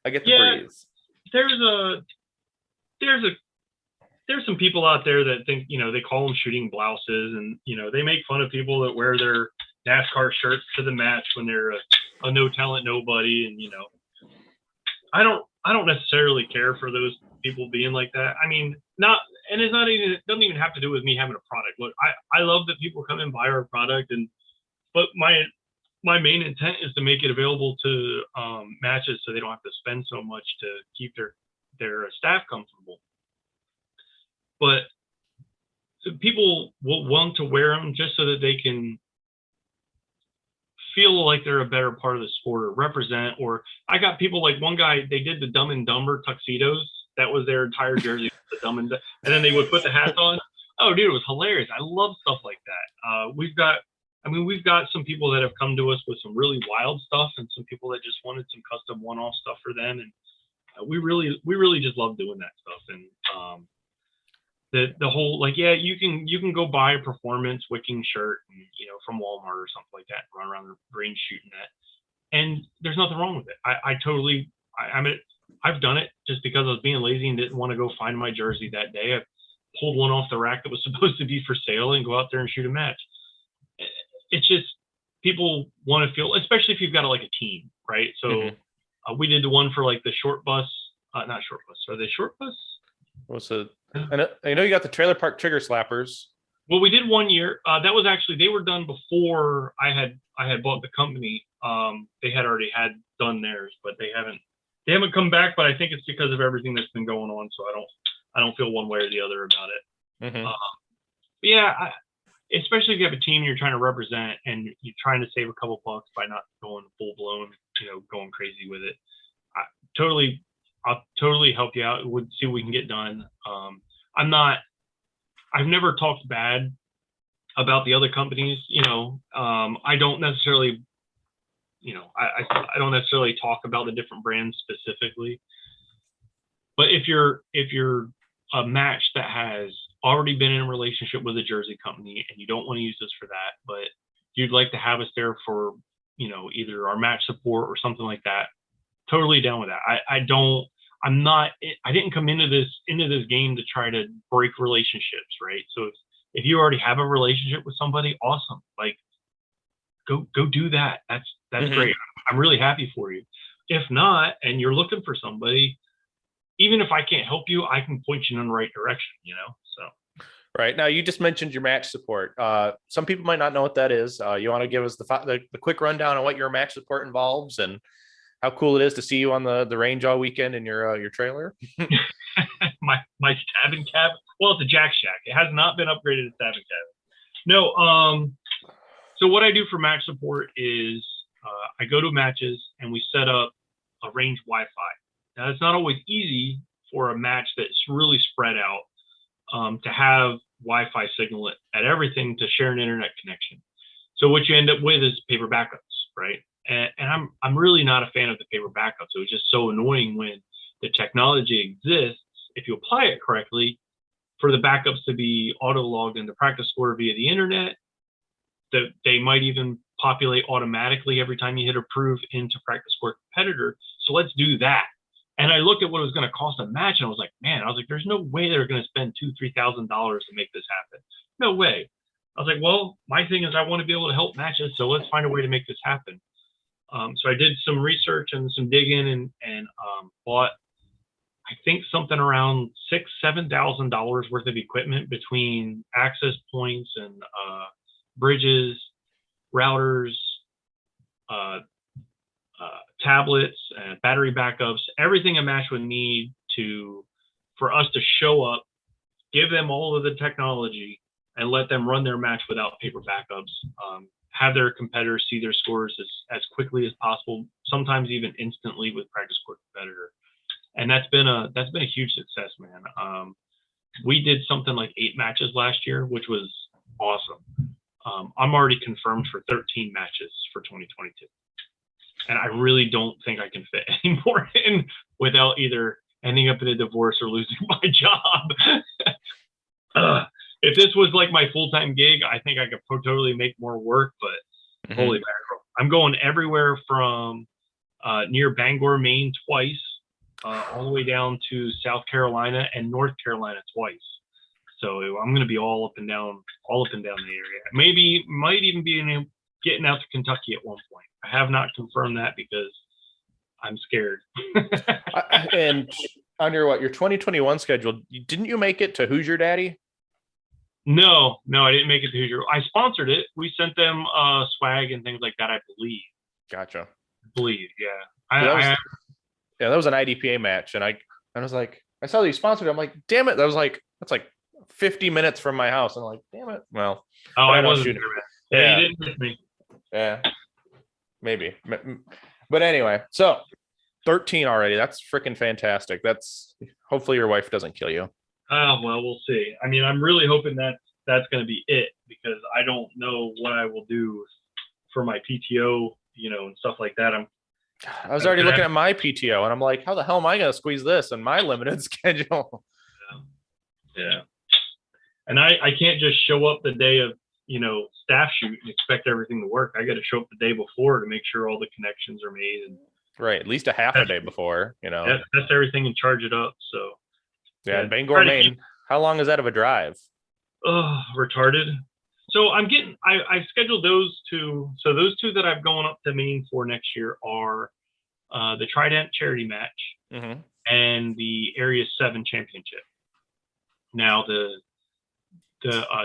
I get the breeze. There's some people out there that think, they call them shooting blouses, and, they make fun of people that wear their NASCAR shirts to the match when they're a no talent nobody. And, I don't necessarily care for those people being like that. I mean, it doesn't even have to do with me having a product. Look, I love that people come and buy our product, but my main intent is to make it available to matches so they don't have to spend so much to keep their staff comfortable. But people will want to wear them just so that they can feel like they're a better part of the sport or represent. Or I got people like one guy, they did the Dumb and Dumber tuxedos. That was their entire jersey, the Dumb and then they would put the hats on. Oh, dude, it was hilarious. I love stuff like that. We've got some people that have come to us with some really wild stuff, and some people that just wanted some custom one-off stuff for them. And we really just love doing that stuff. And the whole, like, yeah, you can go buy a performance wicking shirt and, from Walmart or something like that, and run around the range shooting that, and there's nothing wrong with it. I've done it just because I was being lazy and didn't want to go find my jersey that day. I pulled one off the rack that was supposed to be for sale and go out there and shoot a match. It's just people want to feel, especially if you've got like a team, right? So we did the one for like the short bus, not short bus. Are they short bus? What's the? I know you got the trailer park trigger slappers. Well, we did 1 year. That was actually, they were done before I had bought the company. They had already had done theirs, but they haven't come back. But I think it's because of everything that's been going on. So I don't feel one way or the other about it. But yeah, especially if you have a team you're trying to represent and you're trying to save a couple bucks by not going full blown, going crazy with it. I'll totally help you out. We'll see what we can get done. I've never talked bad about the other companies. I don't necessarily, I don't necessarily talk about the different brands specifically. But if you're a match that has already been in a relationship with a jersey company and you don't want to use this for that, but you'd like to have us there for, either our match support or something like that, totally down with that. I didn't come into this game to try to break relationships, right? So if you already have a relationship with somebody, awesome. Like go do that. That's great. I'm really happy for you. If not, and you're looking for somebody, even if I can't help you, I can point you in the right direction, so. Right. Now, you just mentioned your match support. Some people might not know what that is. You want to give us the quick rundown on what your match support involves and how cool it is to see you on the range all weekend in your trailer? my stabbing cabin. Well, it's a Jack Shack. It has not been upgraded to stabbing cabin. No. So what I do for match support is I go to matches and we set up a range Wi-Fi. Now, it's not always easy for a match that's really spread out to have Wi-Fi signal at everything to share an internet connection. So what you end up with is paper backups, right? And I'm really not a fan of the paper backups. It was just so annoying when the technology exists, if you apply it correctly, for the backups to be auto-logged into practice score via the internet. That they might even populate automatically every time you hit approve into practice score competitor. So let's do that. And I looked at what it was going to cost a match, and I was like, there's no way they're going to spend $2,000-$3,000 to make this happen. No way. I was like, well, my thing is I want to be able to help matches, so let's find a way to make this happen. So I did some research and some digging and bought, I think, something around $6,000-$7,000 worth of equipment between access points and bridges, routers, tablets, battery backups, everything a match would need for us to show up, give them all of the technology, and let them run their match without paper backups. Have their competitors see their scores as quickly as possible, sometimes even instantly with practice score competitor. And that's been a huge success, man. We did something like 8 matches last year, which was awesome. I'm already confirmed for 13 matches for 2022. And I really don't think I can fit any more in without either ending up in a divorce or losing my job. If this was like my full-time gig, I think I could totally make more work, but holy mackerel. I'm going everywhere from near Bangor, Maine twice, all the way down to South Carolina and North Carolina twice. So I'm going to be all up and down the area. Might even be getting out to Kentucky at one point. I have not confirmed that because I'm scared. And on your 2021 schedule, didn't you make it to Who's Your Daddy? No, I didn't make it to Hoosier. I sponsored it. We sent them swag and things like that, I believe. Gotcha. Yeah. That was an IDPA match, and I was like, I saw that you sponsored it. I'm like, damn it. That's like 50 minutes from my house. I'm like, damn it. Well, I wasn't sure. Yeah, you didn't miss me. Yeah, maybe. But anyway, so 13 already. That's freaking fantastic. Hopefully your wife doesn't kill you. Oh, well, we'll see. I mean, I'm really hoping that's going to be it, because I don't know what I will do for my PTO, and stuff like that. I was already looking at my PTO, and I'm like, how the hell am I going to squeeze this in my limited schedule? Yeah. And I can't just show up the day of, staff shoot and expect everything to work. I got to show up the day before to make sure all the connections are made. And right. At least a half a day before, Test everything and charge it up. So yeah. Bangor, Maine. How long is that of a drive? Retarded. So I've scheduled those two. So those two that I've gone up to Maine for next year are the Trident charity match and the Area 7 championship. Now the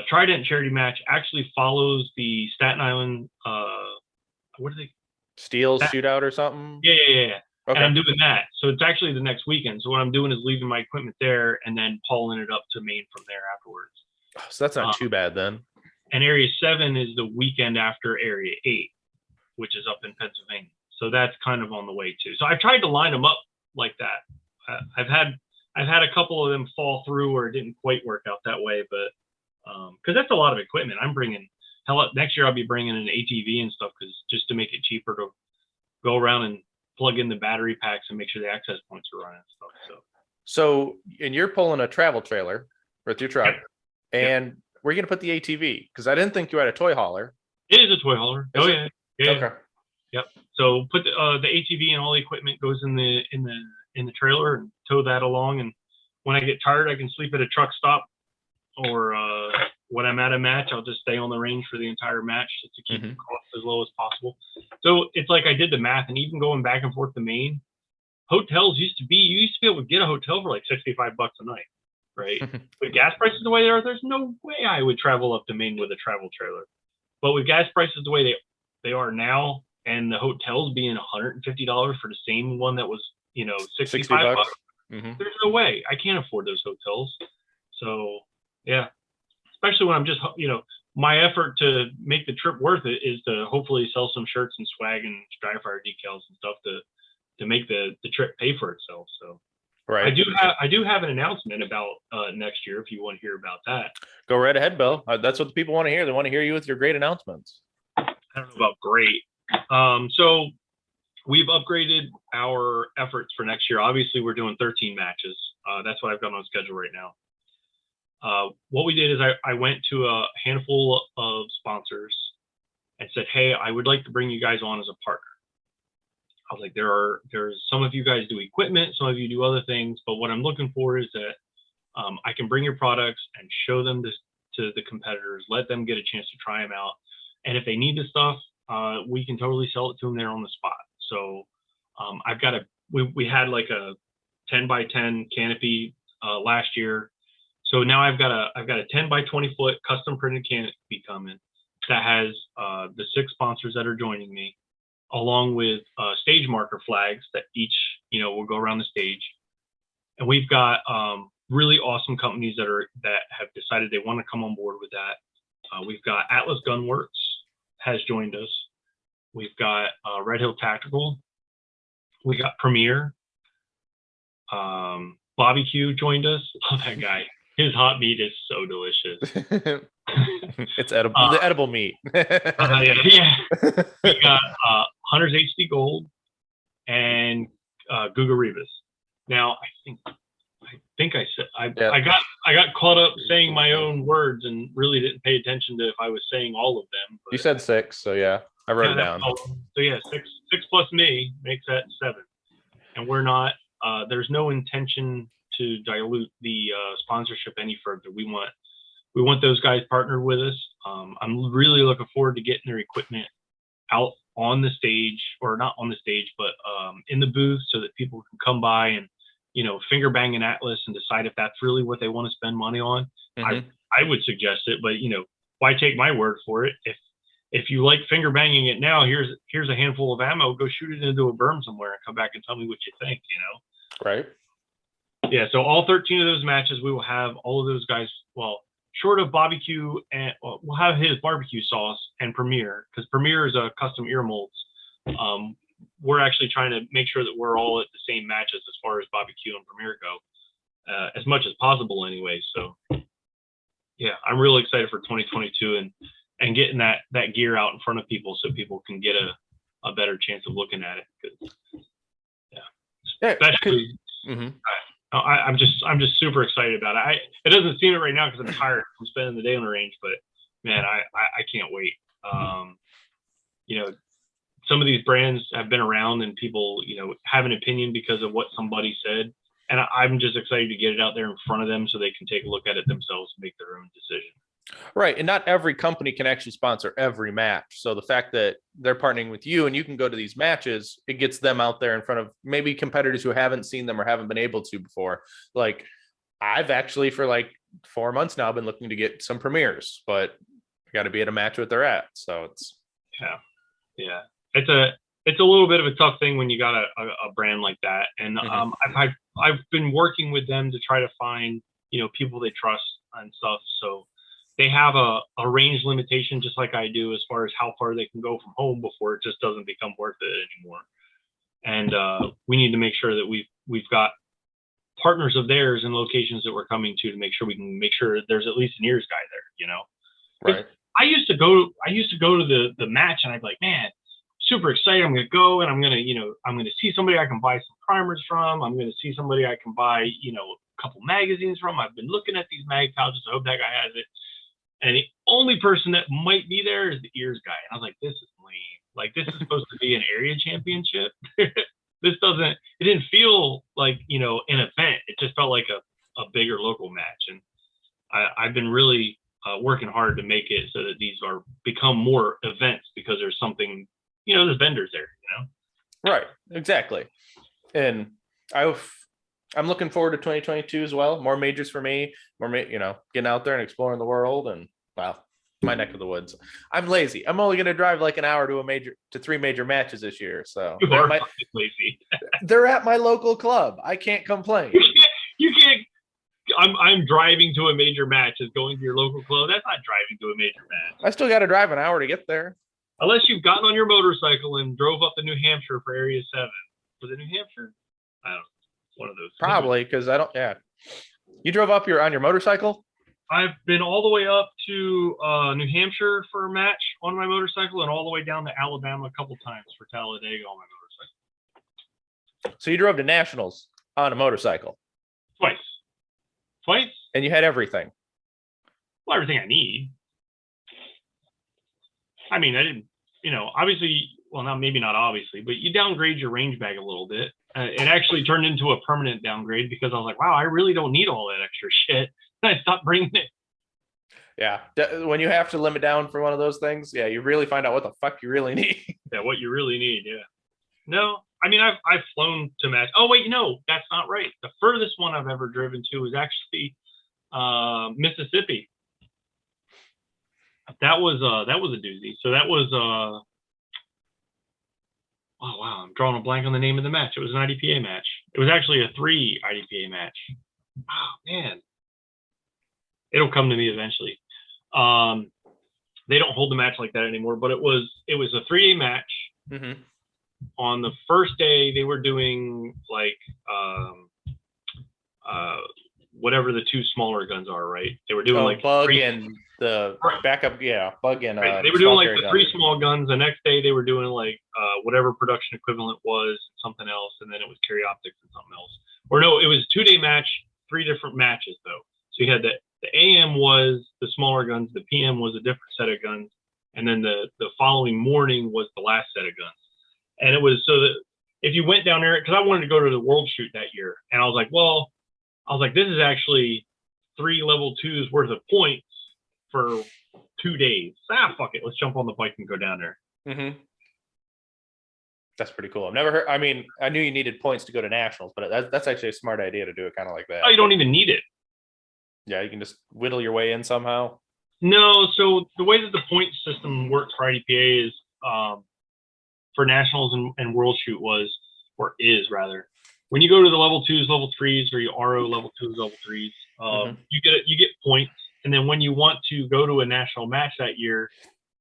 Trident charity match actually follows the Staten Island, what are they? Steels shootout or something? Yeah. Okay. And I'm doing that. So it's actually the next weekend. So what I'm doing is leaving my equipment there and then pulling it up to Maine from there afterwards. So that's not too bad then. And Area 7 is the weekend after Area 8, which is up in Pennsylvania. So that's kind of on the way too. So I've tried to line them up like that. I've had a couple of them fall through or it didn't quite work out that way, but because that's a lot of equipment. I'm bringing next year I'll be bringing an ATV and stuff because just to make it cheaper to go around and plug in the battery packs and make sure the access points are running and stuff. So and you're pulling a travel trailer with your truck, and where are you gonna put the ATV? Because I didn't think you had a toy hauler. It is a toy hauler. Yeah. Okay. Yep. So put the ATV and all the equipment goes in the trailer and tow that along. And when I get tired, I can sleep at a truck stop, or when I'm at a match, I'll just stay on the range for the entire match just to keep the cost as low as possible. So it's like I did the math, and even going back and forth to Maine, hotels you used to be able to get a hotel for like $65 a night, right? With gas prices the way they are, there's no way I would travel up to Maine with a travel trailer. But with gas prices the way they are now, and the hotels being $150 for the same one that was, $65, there's no way. I can't afford those hotels. So yeah, especially when I'm just, my effort to make the trip worth it is to hopefully sell some shirts and swag and dryfire decals and stuff to make the trip pay for itself. So right. I do have an announcement about next year if you want to hear about that. Go right ahead, Bill. That's what the people want to hear. They want to hear you with your great announcements. I don't know about great. So we've upgraded our efforts for next year. Obviously, we're doing 13 matches. That's what I've got on schedule right now. What we did is I went to a handful of sponsors and said, hey, I would like to bring you guys on as a partner. I was like, there's some of you guys do equipment, some of you do other things, but what I'm looking for is that I can bring your products and show them to the competitors, let them get a chance to try them out. And if they need the stuff, we can totally sell it to them there on the spot. So we had like a 10 by 10 canopy last year. So now I've got a 10 by 20 foot custom printed canopy coming that has the 6 sponsors that are joining me, along with stage marker flags that each, will go around the stage. And we've got really awesome companies that have decided they want to come on board with that. We've got Atlas Gunworks has joined us. We've got Red Hill Tactical. We got Premier. Bobby Q joined us. Love that guy. His hot meat is so delicious. It's edible. The edible meat. Yeah. We got Hunter's HD Gold and Guga Rivas. Now I think I said I got caught up saying my own words and really didn't pay attention to if I was saying all of them. But, you said 6, so yeah, I wrote it down. So yeah, six plus me makes that 7, and we're not. There's no intention to dilute the sponsorship any further. We want those guys partnered with us. I'm really looking forward to getting their equipment out on the stage, or not on the stage, but in the booth, so that people can come by and finger bang an Atlas and decide if that's really what they want to spend money on. I would suggest it, but why take my word for it? If you like finger banging it now, here's a handful of ammo. Go shoot it into a berm somewhere and come back and tell me what you think. Right. Yeah, so all 13 of those matches, we will have all of those guys, well, short of barbecue, and we'll have his barbecue sauce and Premier, because Premier is a custom ear molds. We're actually trying to make sure that we're all at the same matches as far as barbecue and Premier go, as much as possible anyway. So yeah, I'm really excited for 2022 and getting that gear out in front of people so people can get a better chance of looking at it. Especially, I'm just super excited about it. It doesn't seem it right now because I'm tired from spending the day on the range, but man, I can't wait. Some of these brands have been around and people, have an opinion because of what somebody said. And I'm just excited to get it out there in front of them so they can take a look at it themselves and make their own decision. Right. And not every company can actually sponsor every match. So the fact that they're partnering with you and you can go to these matches, it gets them out there in front of maybe competitors who haven't seen them or haven't been able to before. Like I've actually for like 4 months now been looking to get some premieres, but I got to be at a match where they're at. So it's yeah. It's a little bit of a tough thing when you got a brand like that. And I've been working with them to try to find, people they trust and stuff. So they have a range limitation, just like I do, as far as how far they can go from home before it just doesn't become worth it anymore. And we need to make sure that we've got partners of theirs in locations that we're coming to make sure we can make sure there's at least an ears guy there, right. I used to go to the match and I'd be like, man, super excited. I'm going to go and I'm going to see somebody I can buy some primers from. I'm going to see somebody I can buy, a couple magazines from. I've been looking at these mag pouches. I hope that guy has it. And the only person that might be there is the ears guy. And I was like, this is lame. Like, this is supposed to be an area championship. It didn't feel like, an event. It just felt like a bigger local match. And I've been really working hard to make it so that these become more events because there's something, there's vendors there, Right. Exactly. And I'm looking forward to 2022 as well. More majors for me, getting out there and exploring the world and my neck of the woods. I'm lazy. I'm only going to drive like an hour to 3 major matches this year. So you are lazy. They're at my local club. I can't complain. You can't. I'm driving to a major match is going to your local club. That's not driving to a major match. I still got to drive an hour to get there. Unless you've gotten on your motorcycle and drove up to New Hampshire for Area 7. Was it New Hampshire? I don't know. One of those. Probably because I don't. Yeah. You drove up on your motorcycle? I've been all the way up to New Hampshire for a match on my motorcycle and all the way down to Alabama a couple times for Talladega on my motorcycle. So you drove to nationals on a motorcycle? Twice. And you had everything? Well, everything I need. I mean, I didn't, obviously, well, maybe not obviously, but you downgrade your range bag a little bit. It actually turned into a permanent downgrade because I was like, wow, I really don't need all that extra shit. And I stopped bringing it. Yeah. When you have to limit down for one of those things, yeah, you really find out what the fuck you really need. Yeah, what you really need. Yeah. No, I mean, I've flown to match. Oh, wait, no, that's not right. The furthest one I've ever driven to was actually Mississippi. That was a doozy. So that was oh wow, I'm drawing a blank on the name of the match. It was an IDPA match. It was actually a 3 IDPA match. Oh man, it'll come to me eventually. They don't hold the match like that anymore, but it was a 3-day match. Mm-hmm. On the first day, they were doing like whatever the 2 smaller guns are, right? They were doing like bug and the backup, bug and right. They were doing like the 3 small guns. The next day they were doing like whatever production equivalent was something else, and then it was carry optics and something else. Or no, it was a 2-day match, 3 different matches though. So you had the AM was the smaller guns, the PM was a different set of guns, and then the following morning was the last set of guns. And it was so that if you went down there, because I wanted to go to the World Shoot that year, and I was like, this is actually 3 level 2s worth of points for 2 days. Fuck it, let's jump on the bike and go down there. Mm-hmm. That's pretty cool. I've never heard. I mean, I knew you needed points to go to nationals, but that's actually a smart idea to do it kind of like that. Oh, you don't even need it. Yeah, you can just whittle your way in somehow. No, so the way that the point system works for IDPA is for nationals and World Shoot is rather. When you go to the level 2s, level 3s, or you RO level 2s, level 3s, you get points. And then when you want to go to a national match that year,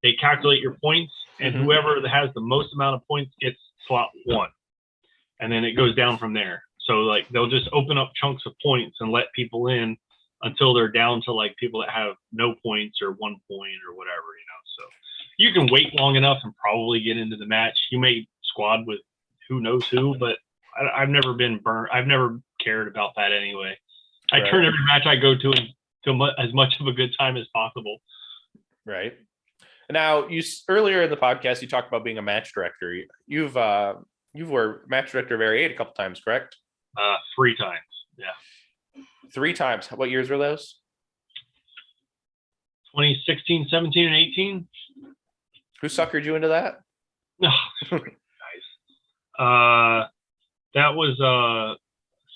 they calculate your points, and whoever has the most amount of points gets slot 1. And then it goes down from there. So like they'll just open up chunks of points and let people in until they're down to like people that have no points or 1 point or whatever, So you can wait long enough and probably get into the match. You may squad with who knows who, but I've never been burnt. I've never cared about that anyway. I turn every match I go to as much of a good time as possible. Right. Now, earlier in the podcast, you talked about being a match director. You were match director of Area 8 a couple times, correct? 3 times. Yeah. 3 times. What years were those? 2016, 17, and 18. Who suckered you into that? No, nice. That was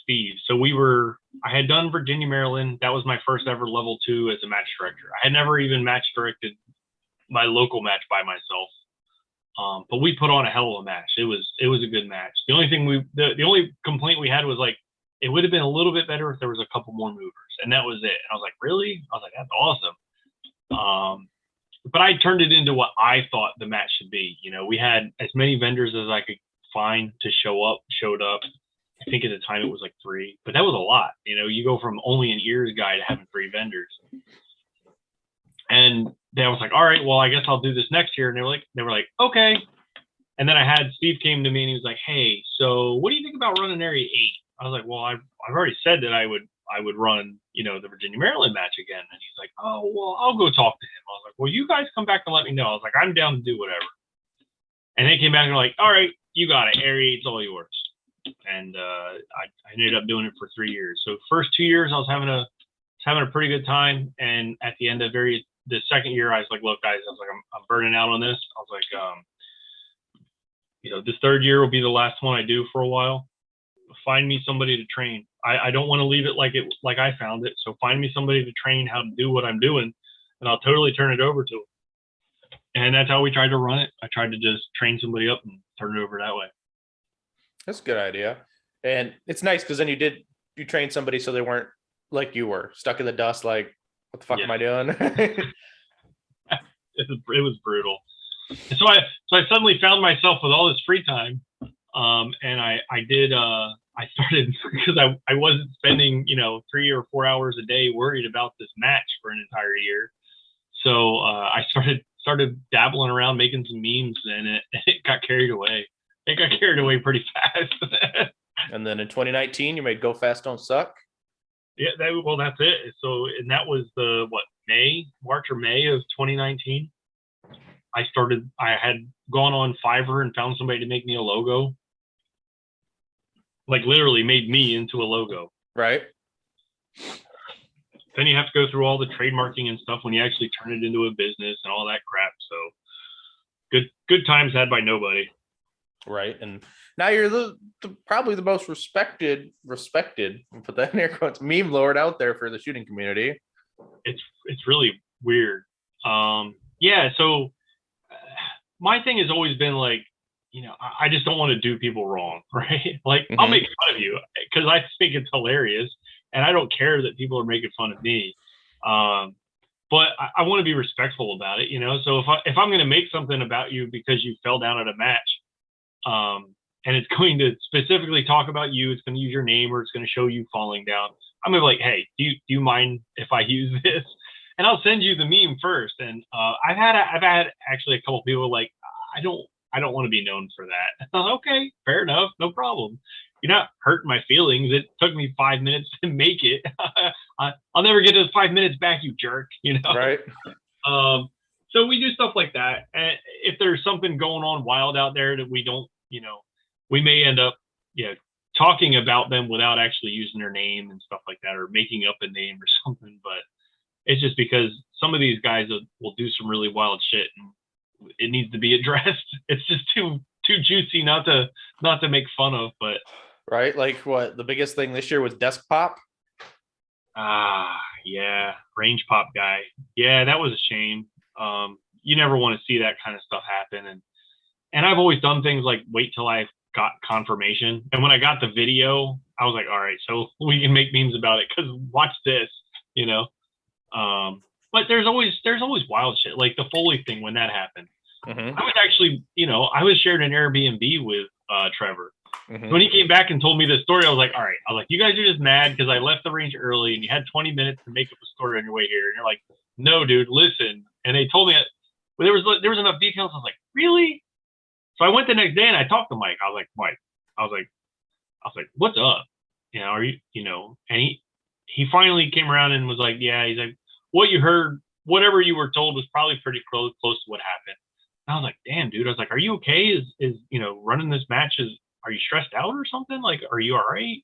Steve. So I had done Virginia, Maryland. That was my first ever level 2 as a match director. I had never even match directed my local match by myself. But we put on a hell of a match. It was a good match. The only thing the only complaint we had was like, it would have been a little bit better if there was a couple more movers, and that was it. And I was like, really? I was like, that's awesome. But I turned it into what I thought the match should be. You know, we had as many vendors as I could find to showed up. I think at the time it was like 3, but that was a lot. You know, you go from only an ears guy to having 3 vendors. And then I was like, all right, well, I guess I'll do this next year. And they were like, okay. And then Steve came to me and he was like, hey, so what do you think about running Area 8? I was like, well, I've already said that I would run, you know, the Virginia, Maryland match again. And he's like, oh, well, I'll go talk to him. I was like, well, you guys come back and let me know. I was like, I'm down to do whatever. And they came back and were like, all right, you got it. Area 8's all yours. And I ended up doing it for 3 years. So first 2 years, I was having a pretty good time. And at the end of the second year, I was like, look, guys, I was like, I'm burning out on this. I was like, you know, this third year will be the last one I do for a while. Find me somebody to train. I don't want to leave it like I found it. So find me somebody to train how to do what I'm doing, and I'll totally turn it over to them. And that's how we tried to run it. I tried to just train somebody up and turn it over that way. That's a good idea. And it's nice because then you trained somebody so they weren't like you were stuck in the dust. Like, what the fuck am I doing? It was brutal. And so I suddenly found myself with all this free time. And I started because I wasn't spending, you know, 3 or 4 hours a day worried about this match for an entire year. So I started dabbling around making some memes, and it got carried away. It got carried away pretty fast. And then in 2019, you made Go Fast Don't Suck. Yeah, that's it. So, and that was March or May of 2019. I had gone on Fiverr and found somebody to make me a logo. Like literally made me into a logo. Right. Then you have to go through all the trademarking and stuff when you actually turn it into a business and all that crap. So good times had by nobody. Right. And now you're probably the most respected, put that in air quotes, meme lord out there for the shooting community. It's really weird. Yeah. So my thing has always been like, you know, I just don't want to do people wrong, right? Like, I'll make fun of you because I think it's hilarious, and I don't care that people are making fun of me. But I want to be respectful about it, you know. So if I'm going to make something about you because you fell down at a match, and it's going to specifically talk about you, it's going to use your name, or it's going to show you falling down, I'm gonna be like, hey, do you mind if I use this? And I'll send you the meme first. And I've had actually a couple people like, I don't want to be known for that. Okay, fair enough, no problem. You're not hurting my feelings. It took me 5 minutes to make it. I'll never get those 5 minutes back, you jerk. You know, right? So we do stuff like that. And if there's something going on wild out there that we don't, you know, we may end up, talking about them without actually using their name and stuff like that, or making up a name or something. But it's just because some of these guys will do some really wild shit, and it needs to be addressed. It's just too juicy not to make fun of. But right, like what the biggest thing this year was desk pop. Yeah, range pop guy. Yeah, that was a shame. You never want to see that kind of stuff happen. And I've always done things like wait till I got confirmation. And when I got the video, I was like, all right, so we can make memes about it because watch this, you know. But there's always wild shit, like the Foley thing when that happened. Mm-hmm. I was actually, I was sharing an Airbnb with Trevor. Mm-hmm. When he came back and told me the story, I was like, all right. I was like, you guys are just mad because I left the range early and you had 20 minutes to make up a story on your way here. And you're like, no, dude, listen. And they told me that there was enough details. I was like, really? So I went the next day and I talked to Mike. I was like, Mike, I was like, what's up? Are you, and he finally came around and was like, yeah, he's like, what you heard, whatever you were told was probably pretty close to what happened. And I was like, damn, dude. I was like, are you okay? Is running this match are you stressed out or something? Like, are you all right?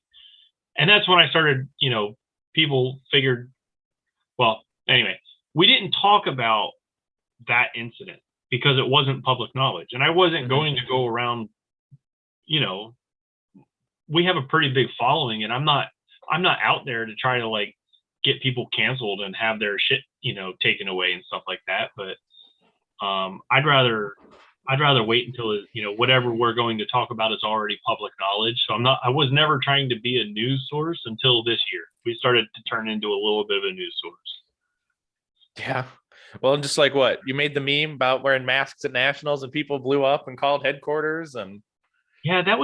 And that's when I started, people figured, well, anyway, we didn't talk about that incident because it wasn't public knowledge. And I wasn't going to go around, we have a pretty big following, and I'm not out there to try to like get people canceled and have their shit, taken away and stuff like that. But I'd rather wait until whatever we're going to talk about is already public knowledge. So I was never trying to be a news source until this year. We started to turn into a little bit of a news source. Yeah. Well, just like what you made the meme about wearing masks at nationals and people blew up and called headquarters, and yeah, that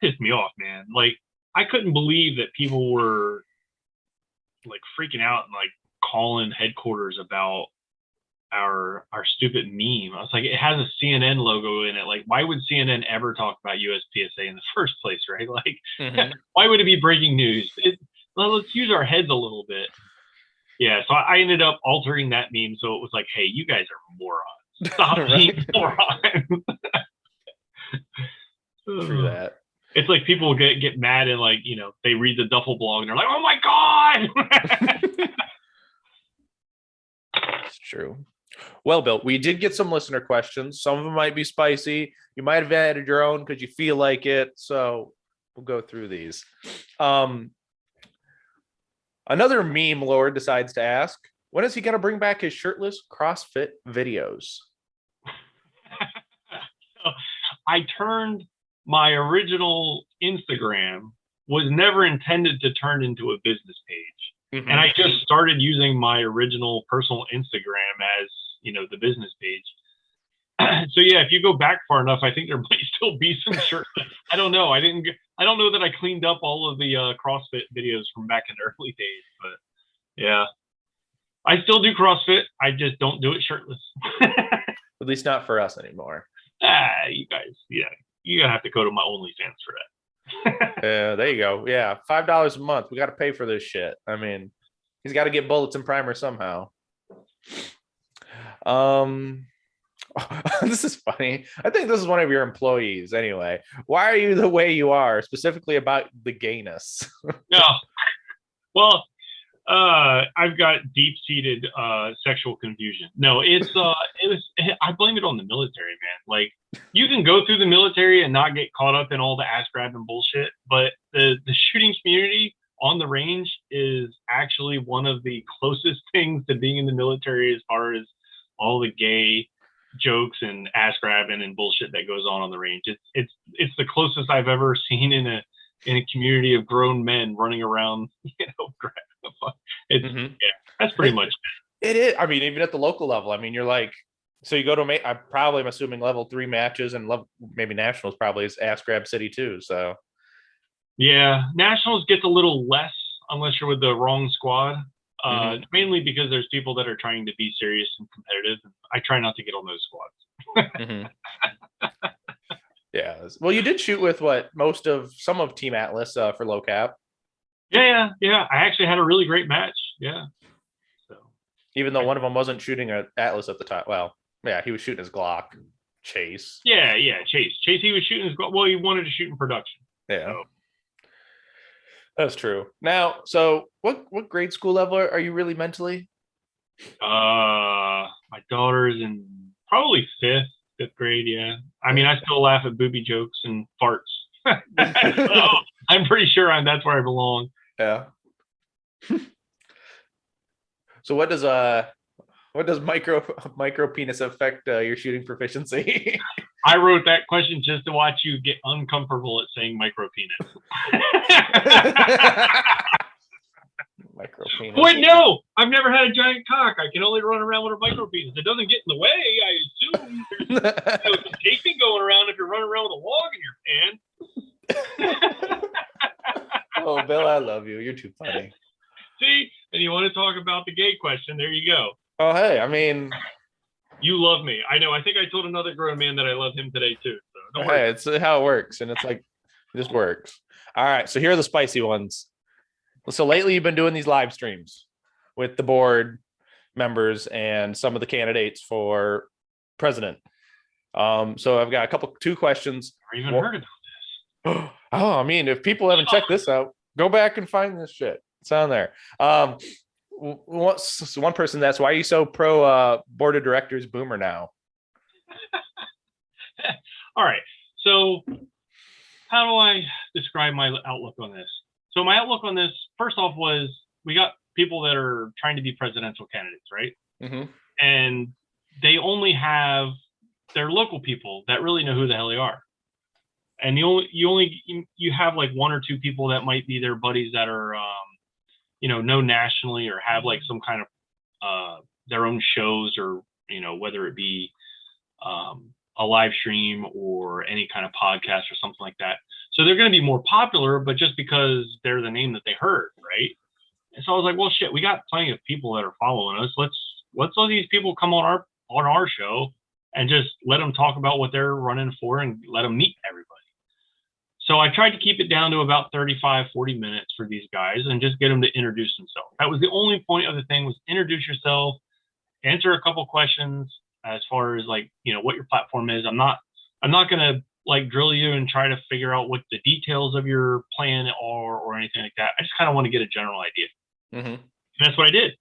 pissed me off, man. Like, I couldn't believe that people were like freaking out and like calling headquarters about our stupid meme. I was like, it has a CNN logo in it. Like, why would CNN ever talk about USPSA in the first place, right? Like, why would it be breaking news? Well, let's use our heads a little bit. Yeah, so I ended up altering that meme so it was like, hey, you guys are morons. Stop being morons. True that. It's like people get mad and like, they read the Duffel blog and they're like, oh my God. It's true. Well, Bill, we did get some listener questions. Some of them might be spicy. You might have added your own because you feel like it. So we'll go through these. Another meme lord decides to ask, when is he going to bring back his shirtless CrossFit videos? I turned my original Instagram was never intended to turn into a business page. And I just started using my original personal Instagram as, the business page. So yeah, if you go back far enough, I think there might still be some shirts. I don't know. I don't know that I cleaned up all of the CrossFit videos from back in the early days, but yeah, I still do CrossFit. I just don't do it shirtless. At least not for us anymore. You guys, yeah, you're gonna have to go to my OnlyFans for that. There you go. Yeah, $5 a month. We got to pay for this shit. I mean, he's got to get bullets and primer somehow. This is funny. I think this is one of your employees anyway. Why are you the way you are, specifically about the gayness? No. Well, I've got deep-seated sexual confusion. No, I blame it on the military, man. Like, you can go through the military and not get caught up in all the ass grabbing bullshit, but the shooting community on the range is actually one of the closest things to being in the military as far as all the gay jokes and ass grabbing and bullshit that goes on the range. It's the closest I've ever seen in a community of grown men running around, yeah, that's pretty much it is. I mean, even at the local level, I mean, you're like, so you go to I'm assuming level 3 matches, and maybe nationals probably is ass grab city too. So yeah, nationals gets a little less unless you're with the wrong squad. Mainly because there's people that are trying to be serious and competitive. I try not to get on those squads. Yeah. Well, you did shoot with some of Team Atlas for low cap. Yeah. I actually had a really great match. Yeah. So even though one of them wasn't shooting at Atlas at the time. Well, yeah, he was shooting his Glock. Chase. Yeah, Chase. He was shooting his Glock. Well, he wanted to shoot in production. Yeah. So. That's true. Now, so what grade school level are you really mentally? My daughter's in probably fifth grade. Yeah. I mean, I still laugh at booby jokes and farts. So I'm pretty sure that's where I belong. Yeah. So what does micro penis affect your shooting proficiency? I wrote that question just to watch you get uncomfortable at saying micro penis. Micro penis. Wait, no, I've never had a giant cock. I can only run around with a micro penis. It doesn't get in the way, I assume. There's some taping going around if you're running around with a log in your pants. Oh, Bill, I love you. You're too funny. See, and you want to talk about the gay question? There you go. Oh, hey, I mean, you love me. I know. I think I told another grown man that I love him today too. So don't worry. Hey, it's how it works, and it's like it just works. All right, so here are the spicy ones. So lately, you've been doing these live streams with the board members and some of the candidates for president. So I've got two questions. I've even heard about this. Oh, I mean, if people haven't checked this out, Go back and find this shit. It's on there. One person that's why are you so pro board of directors boomer now? All right. So how do I describe my outlook on this? So my outlook on this, first off, was we got people that are trying to be presidential candidates, right? Mm-hmm. And they only have their local people that really know who the hell they are. And you have like one or two people that might be their buddies that are, know nationally or have like some kind of their own shows or, whether it be a live stream or any kind of podcast or something like that. So they're going to be more popular, but just because they're the name that they heard, right? And so I was like, well, shit, we got plenty of people that are following us. Let's let these people come on our show and just let them talk about what they're running for and let them meet everybody. So I tried to keep it down to about 35, 40 minutes for these guys and just get them to introduce themselves. That was the only point of the thing, was introduce yourself, answer a couple questions as far as like, what your platform is. I'm not going to like drill you and try to figure out what the details of your plan are or anything like that. I just kind of want to get a general idea. Mm-hmm. And that's what I did.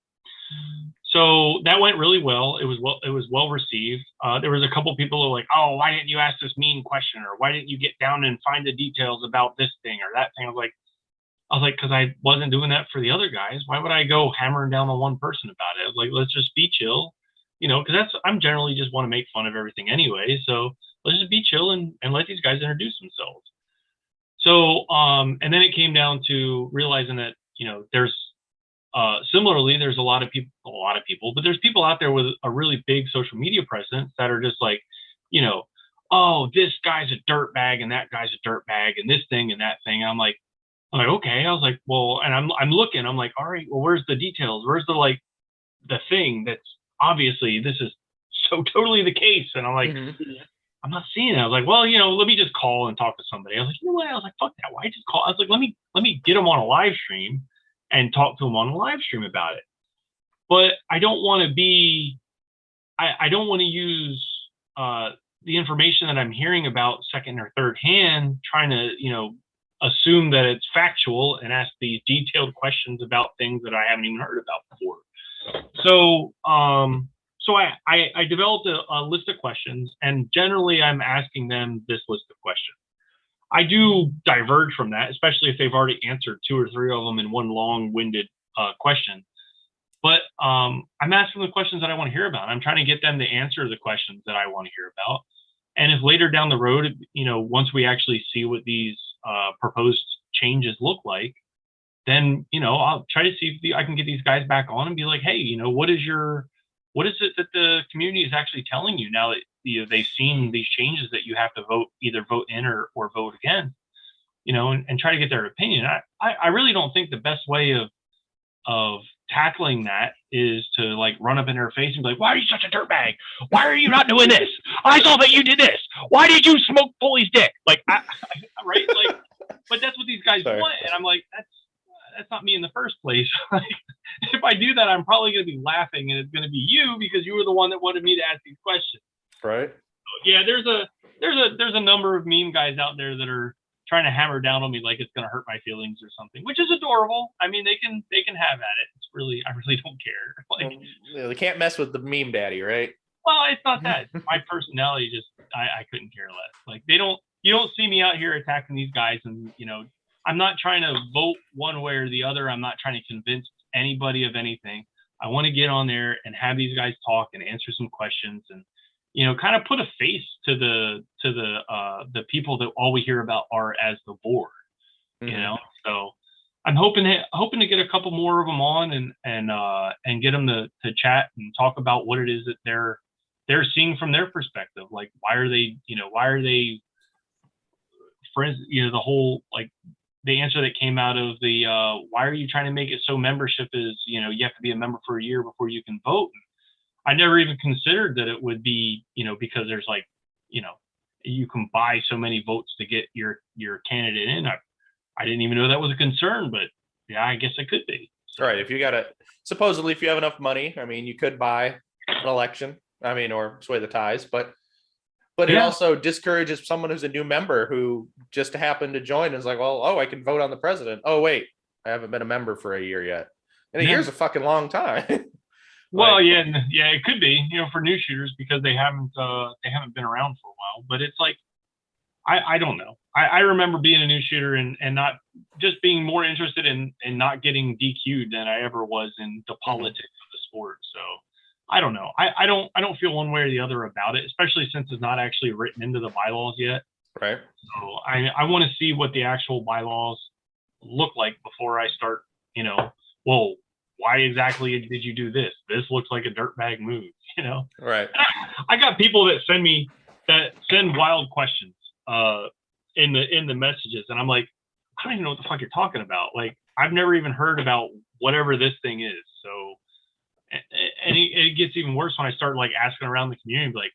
So that went really well. It was well received. There was a couple people who were like, "Oh, why didn't you ask this mean question?" Or "Why didn't you get down and find the details about this thing or that thing?" I was like, because I wasn't doing that for the other guys. Why would I go hammering down on one person about it? I was like, let's just be chill, because I'm generally just want to make fun of everything anyway. So let's just be chill and let these guys introduce themselves. So, and then it came down to realizing that, there's, similarly, there's a lot of people, but there's people out there with a really big social media presence that are just like, oh, this guy's a dirtbag and that guy's a dirtbag and this thing and that thing. I'm like, okay. I was like, well, and I'm looking, I'm like, all right, well, where's the details? Where's the thing that's obviously this is so totally the case? And I'm like, I'm not seeing it. I was like, well, let me just call and talk to somebody. I was like, you know what? I was like, fuck that. Why just call? I was like, let me get them on a live stream and talk to them on a live stream about it. But I don't want to be, I don't want to use the information that I'm hearing about second or third hand, trying to, assume that it's factual and ask these detailed questions about things that I haven't even heard about before. So, so I developed a list of questions, and generally I'm asking them this list of questions. I do diverge from that, especially if they've already answered 2 or 3 of them in one long-winded question. But I'm asking the questions that I want to hear about. I'm trying to get them to answer the questions that I want to hear about. And if later down the road, once we actually see what these proposed changes look like, then, I'll try to see if I can get these guys back on and be like, hey, what is it that the community is actually telling you now that they've seen these changes that you have to either vote in or vote against, and try to get their opinion. I really don't think the best way of tackling that is to like run up in their face and be like, why are you such a dirtbag? Why are you not doing this? I saw that you did this. Why did you smoke Foley's dick? Like, right? Like, but that's what these guys want. And I'm like, that's not me in the first place. Like, if I do that, I'm probably going to be laughing, and it's going to be you because you were the one that wanted me to ask these questions. Right. So, yeah, there's a number of meme guys out there that are trying to hammer down on me like it's going to hurt my feelings or something, which is adorable. I mean, they can have at it. It's really, I really don't care. Like, they can't mess with the meme daddy, right? Well, it's not that. My personality just, I couldn't care less. Like, you don't see me out here attacking these guys, and I'm not trying to vote one way or the other. I'm not trying to convince anybody of anything. I want to get on there and have these guys talk and answer some questions, and kind of put a face to the people that all we hear about are as the board. So I'm hoping to get a couple more of them on and get them to chat and talk about what it is that they're seeing from their perspective. Like, why are they friends? The whole, like, the answer that came out of the why are you trying to make it so membership is, you have to be a member for a year before you can vote. I never even considered that it would be, because there's like, you can buy so many votes to get your candidate in. I didn't even know that was a concern, but yeah, I guess it could be. So, right. If you supposedly, if you have enough money, I mean, you could buy an election, or sway the ties, but but it also discourages someone who's a new member who just happened to join and is like, well, I can vote on the president. Oh, wait, I haven't been a member for a year yet. And a year's a fucking long time. Well, it could be, for new shooters because they haven't been around for a while. But it's like, I don't know. I remember being a new shooter and not just being more interested in not getting DQ'd than I ever was in the politics of the sport. So I don't know. I don't feel one way or the other about it, especially since it's not actually written into the bylaws yet. Right. So I want to see what the actual bylaws look like before I start, well, why exactly did you do this? This looks like a dirtbag move, Right. I got people that send wild questions in the messages, and I'm like, I don't even know what the fuck you're talking about. Like, I've never even heard about whatever this thing is. So, and it gets even worse when I start like asking around the community, like,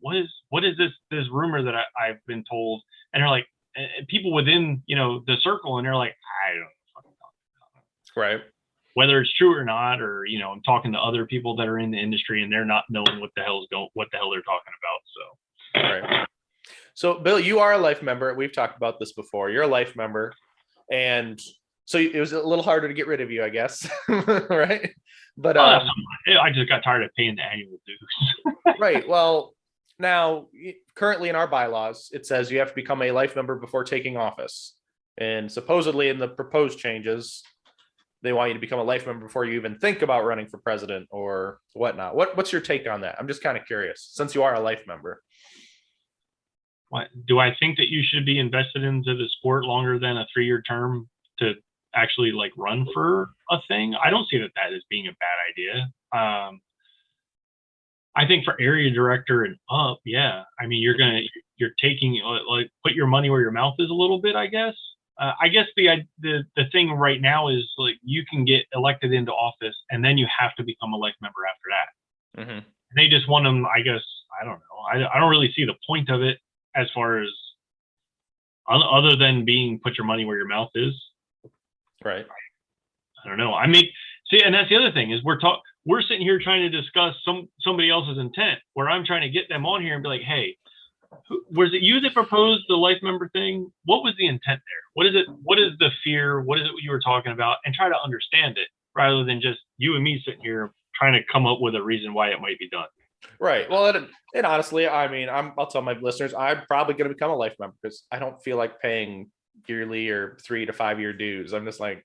what is this rumor that I've been told? And they're like, and people within the circle, and they're like, I don't know what I'm talking about. Right. Whether it's true or not, or I'm talking to other people that are in the industry and they're not knowing what the hell they're talking about. So, right. So, Bill, you are a life member. We've talked about this before. You're a life member, and so it was a little harder to get rid of you, I guess, right? But I just got tired of paying the annual dues. Right. Well, now currently in our bylaws, it says you have to become a life member before taking office, and supposedly in the proposed changes, they want you to become a life member before you even think about running for president or whatnot. What's your take on that? I'm just kind of curious, since you are a life member. What, do I think that you should be invested into the sport longer than a 3-year term to actually like run for a thing? I don't see that as being a bad idea. I think for area director and up, yeah. I mean, you're taking like put your money where your mouth is a little bit, I guess. I guess the thing right now is like you can get elected into office and then you have to become a life member after that. Mm-hmm. They just want them, I guess. I don't know. I don't really see the point of it as far as other than being put your money where your mouth is. Right. I don't know. See, and that's the other thing is we're sitting here trying to discuss somebody else's intent where I'm trying to get them on here and be like, hey, was it you that proposed the life member thing? What was the intent there? What is it? What is the fear? What is it you were talking about? And try to understand it rather than just you and me sitting here trying to come up with a reason why it might be done. Right. Well, and honestly, I mean, I'll tell my listeners, I'm probably going to become a life member because I don't feel like paying yearly or 3 to 5 year dues. I'm just like,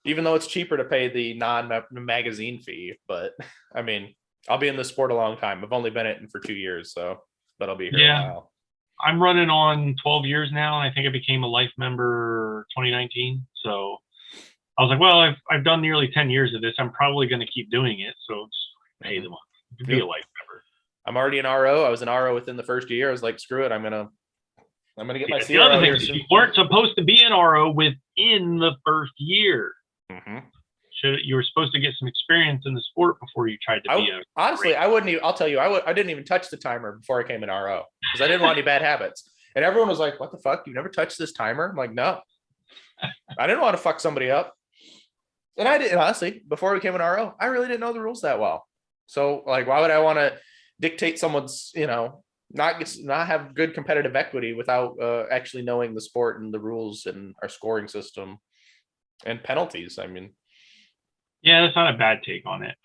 even though it's cheaper to pay the non-magazine fee, but I mean, I'll be in this sport a long time. I've only been in it for 2 years, but I'll be here a while. I'm running on 12 years now, and I think I became a life member 2019. So I was like, well, I've done nearly 10 years of this. I'm probably going to keep doing it. So just pay them to be a life member. I'm already an RO. I was an RO within the first year. I was like, screw it. I'm gonna get my CRO. The other thing is you weren't supposed to be an RO within the first year. Mm-hmm. You were supposed to get some experience in the sport before you tried to be a. Honestly, I wouldn't even. I'll tell you, I didn't even touch the timer before I came an RO because I didn't want any bad habits. And everyone was like, "What the fuck? You never touched this timer?" I'm like, "No, I didn't want to fuck somebody up." And I didn't, honestly, before I became an RO, I really didn't know the rules that well. So, like, why would I want to dictate someone's, not have good competitive equity without actually knowing the sport and the rules and our scoring system and penalties? I mean, yeah, that's not a bad take on it.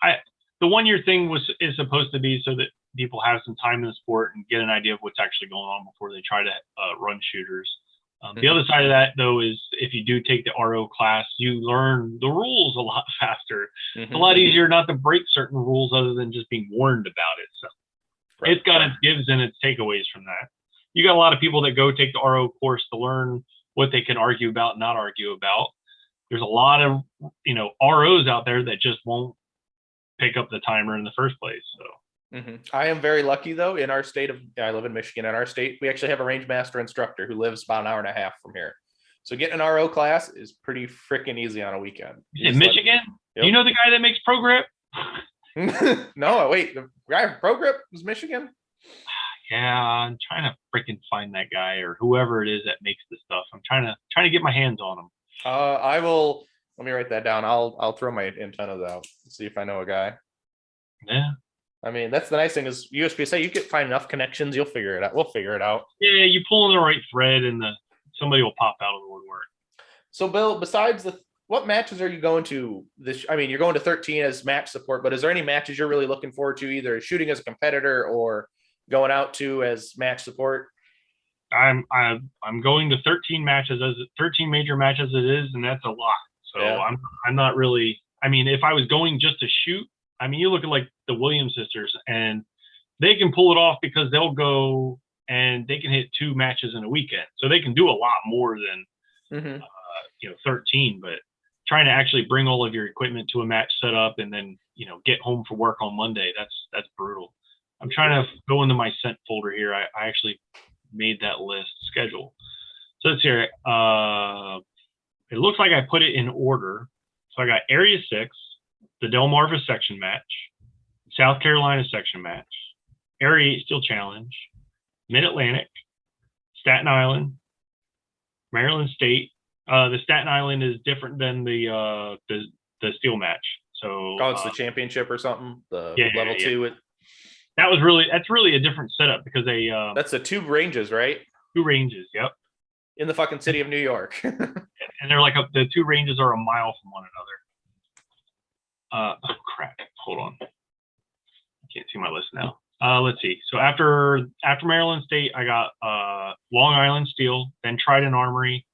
The 1 year thing is supposed to be so that people have some time in the sport and get an idea of what's actually going on before they try to run shooters. The other side of that, though, is if you do take the RO class, you learn the rules a lot faster. It's a lot easier not to break certain rules other than just being warned about it. So it's got its gives and its takeaways from that. You got a lot of people that go take the RO course to learn what they can argue about, not argue about. There's a lot of, ROs out there that just won't pick up the timer in the first place. So. I am very lucky, though, in our state I live in Michigan. In our state, we actually have a range master instructor who lives about an hour and a half from here. So getting an RO class is pretty freaking easy on a weekend. In Michigan? Yep. You know the guy that makes Pro Grip? No, wait. The guy from Pro Grip is Michigan? Yeah, I'm trying to freaking find that guy or whoever it is that makes the stuff. I'm trying to get my hands on him. I will. Let me write that down. I'll throw my antennas out and see if I know a guy. Yeah. I mean, that's the nice thing is USPSA, you can find enough connections, you'll figure it out. We'll figure it out. Yeah, you pull in the right thread, and somebody will pop out of the woodwork. So, Bill, besides what matches are you going to this? I mean, you're going to 13 as match support, but is there any matches you're really looking forward to, either shooting as a competitor or going out to as match support? I'm going to 13 matches, as 13 major matches it is, and that's a lot. So yeah. I'm not really. I mean, if I was going just to shoot, I mean, you look at like the Williams sisters, and they can pull it off because they'll go and they can hit 2 matches in a weekend, so they can do a lot more than 13. But trying to actually bring all of your equipment to a match setup and then get home for work on Monday, that's brutal. I'm trying to go into my sent folder here. I actually made that list schedule. So let's hear it. It looks like I put it in order. So I got Area 6, the Delmarva section match, South Carolina section match, Area 8 Steel Challenge, Mid-Atlantic, Staten Island, Maryland State. The Staten Island is different than the steel match. So it's the championship or something. The level 2. That's really a different setup because that's the 2 ranges, right? 2 ranges. Yep. In the fucking city of New York. And they're like the 2 ranges are a mile from one another. Oh crap! Hold on. I can't see my list now. Let's see. So after Maryland State, I got Long Island Steel, then Trident Armory,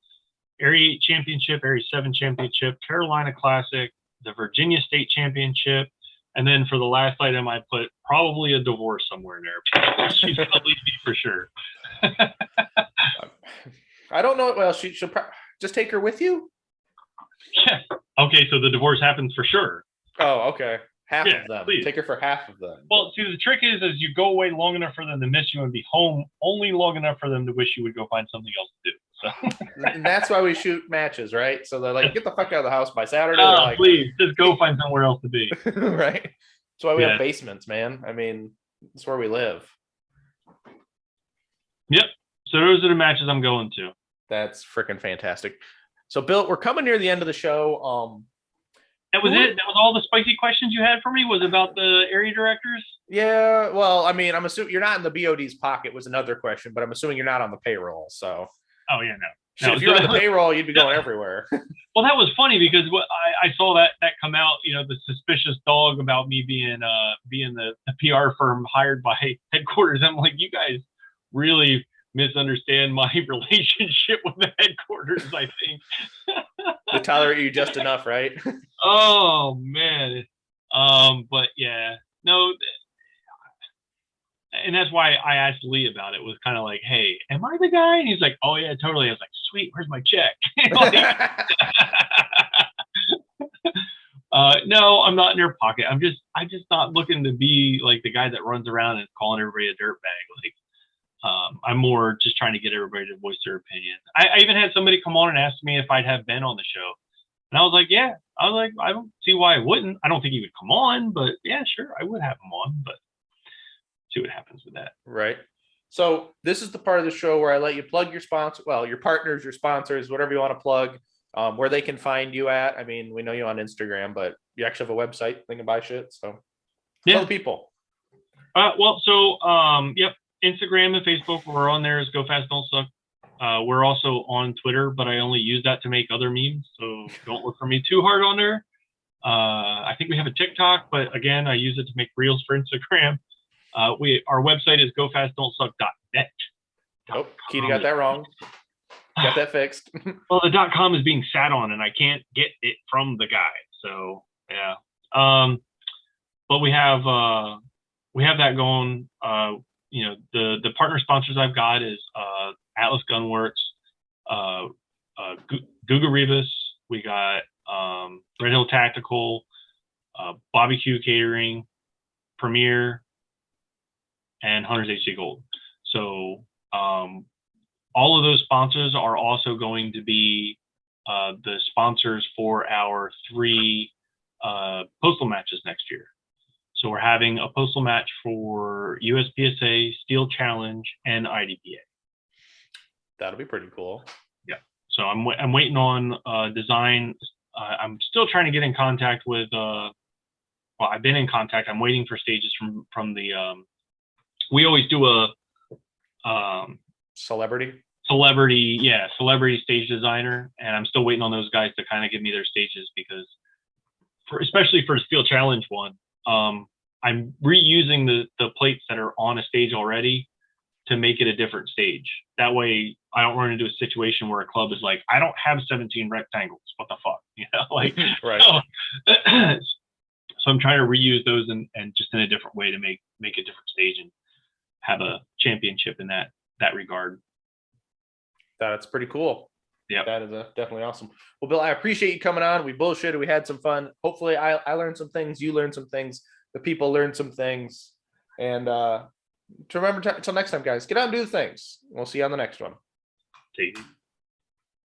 Area 8 Championship, Area 7 Championship, Carolina Classic, the Virginia State Championship, and then for the last item, I put probably a divorce somewhere in there. She's gonna leave me for sure. I don't know. Well, she'll just take her with you. Yeah. Okay, so the divorce happens for sure. Oh, okay. Half of them. Please. Take her for half of them. Well, see, the trick is you go away long enough for them to miss you and be home only long enough for them to wish you would go find something else to do. So. And that's why we shoot matches, right? So they're like, get the fuck out of the house by Saturday. Like, please, just go find somewhere else to be. Right. That's why we have basements, man. I mean, that's where we live. Yep. So those are the matches I'm going to. That's freaking fantastic. So, Bill, we're coming near the end of the show. That was it? That was all the spicy questions you had for me? Was about the area directors? Yeah. Well, I mean, I'm assuming you're not in the BOD's pocket was another question, but I'm assuming you're not on the payroll. So. Oh, yeah, no. So if you're on the payroll, you'd be going everywhere. Well, that was funny because I saw that come out, the suspicious dog about me being the PR firm hired by headquarters. I'm like, you guys really misunderstand my relationship with the headquarters, I think. They tolerate you just enough, right? Oh man. But yeah, no, and that's why I asked Lee about it. Was kind of like, hey, am I the guy? And he's like, oh yeah, totally. I was like, sweet, where's my check? No, I'm not in their pocket. I'm just not looking to be like the guy that runs around and calling everybody a dirtbag. Like, I'm more just trying to get everybody to voice their opinion. I even had somebody come on and ask me if I'd have Ben on the show. And I was like, yeah. I was like, I don't see why I wouldn't. I don't think he would come on, but yeah, sure, I would have him on, but see what happens with that. Right. So this is the part of the show where I let you plug your sponsor, well, your partners, your sponsors, whatever you want to plug, where they can find you at. I mean, we know you on Instagram, but you actually have a website, they can buy shit. So tell the people. Yep. Instagram and Facebook, we're on there as Go Fast Don't Suck. We're also on Twitter, but I only use that to make other memes, so don't look for me too hard on there. I think we have a TikTok, but again, I use it to make reels for Instagram. Our website is gofastdon'tsuck.net. Oh, Keita got that wrong. Got that fixed. Well, the .com is being sat on, and I can't get it from the guy. So yeah. But we have that going. The partner sponsors I've got is Atlas Gunworks, Guga Rivas. We got Red Hill Tactical, Bobby Q Catering, Premier, and Hunters HC Gold. So all of those sponsors are also going to be the sponsors for our 3 postal matches next year. So we're having a postal match for USPSA, Steel Challenge, and IDPA. That'll be pretty cool. Yeah. So I'm waiting on design. I'm still trying to get in contact with well, I've been in contact. I'm waiting for stages from the. We always do a Celebrity celebrity stage designer, and I'm still waiting on those guys to kind of give me their stages, because especially for the Steel Challenge one, I'm reusing the plates that are on a stage already to make it a different stage. That way I don't run into a situation where a club is like, I don't have 17 rectangles. What the fuck? Like, right. So I'm trying to reuse those and just in a different way to make a different stage and have a championship in that regard. That's pretty cool. Yeah, that is definitely awesome. Well, Bill, I appreciate you coming on. We bullshitted. We had some fun. Hopefully I learned some things. You learned some things. The people learned some things. And to remember, until next time, guys, get out and do the things. We'll see you on the next one. take it.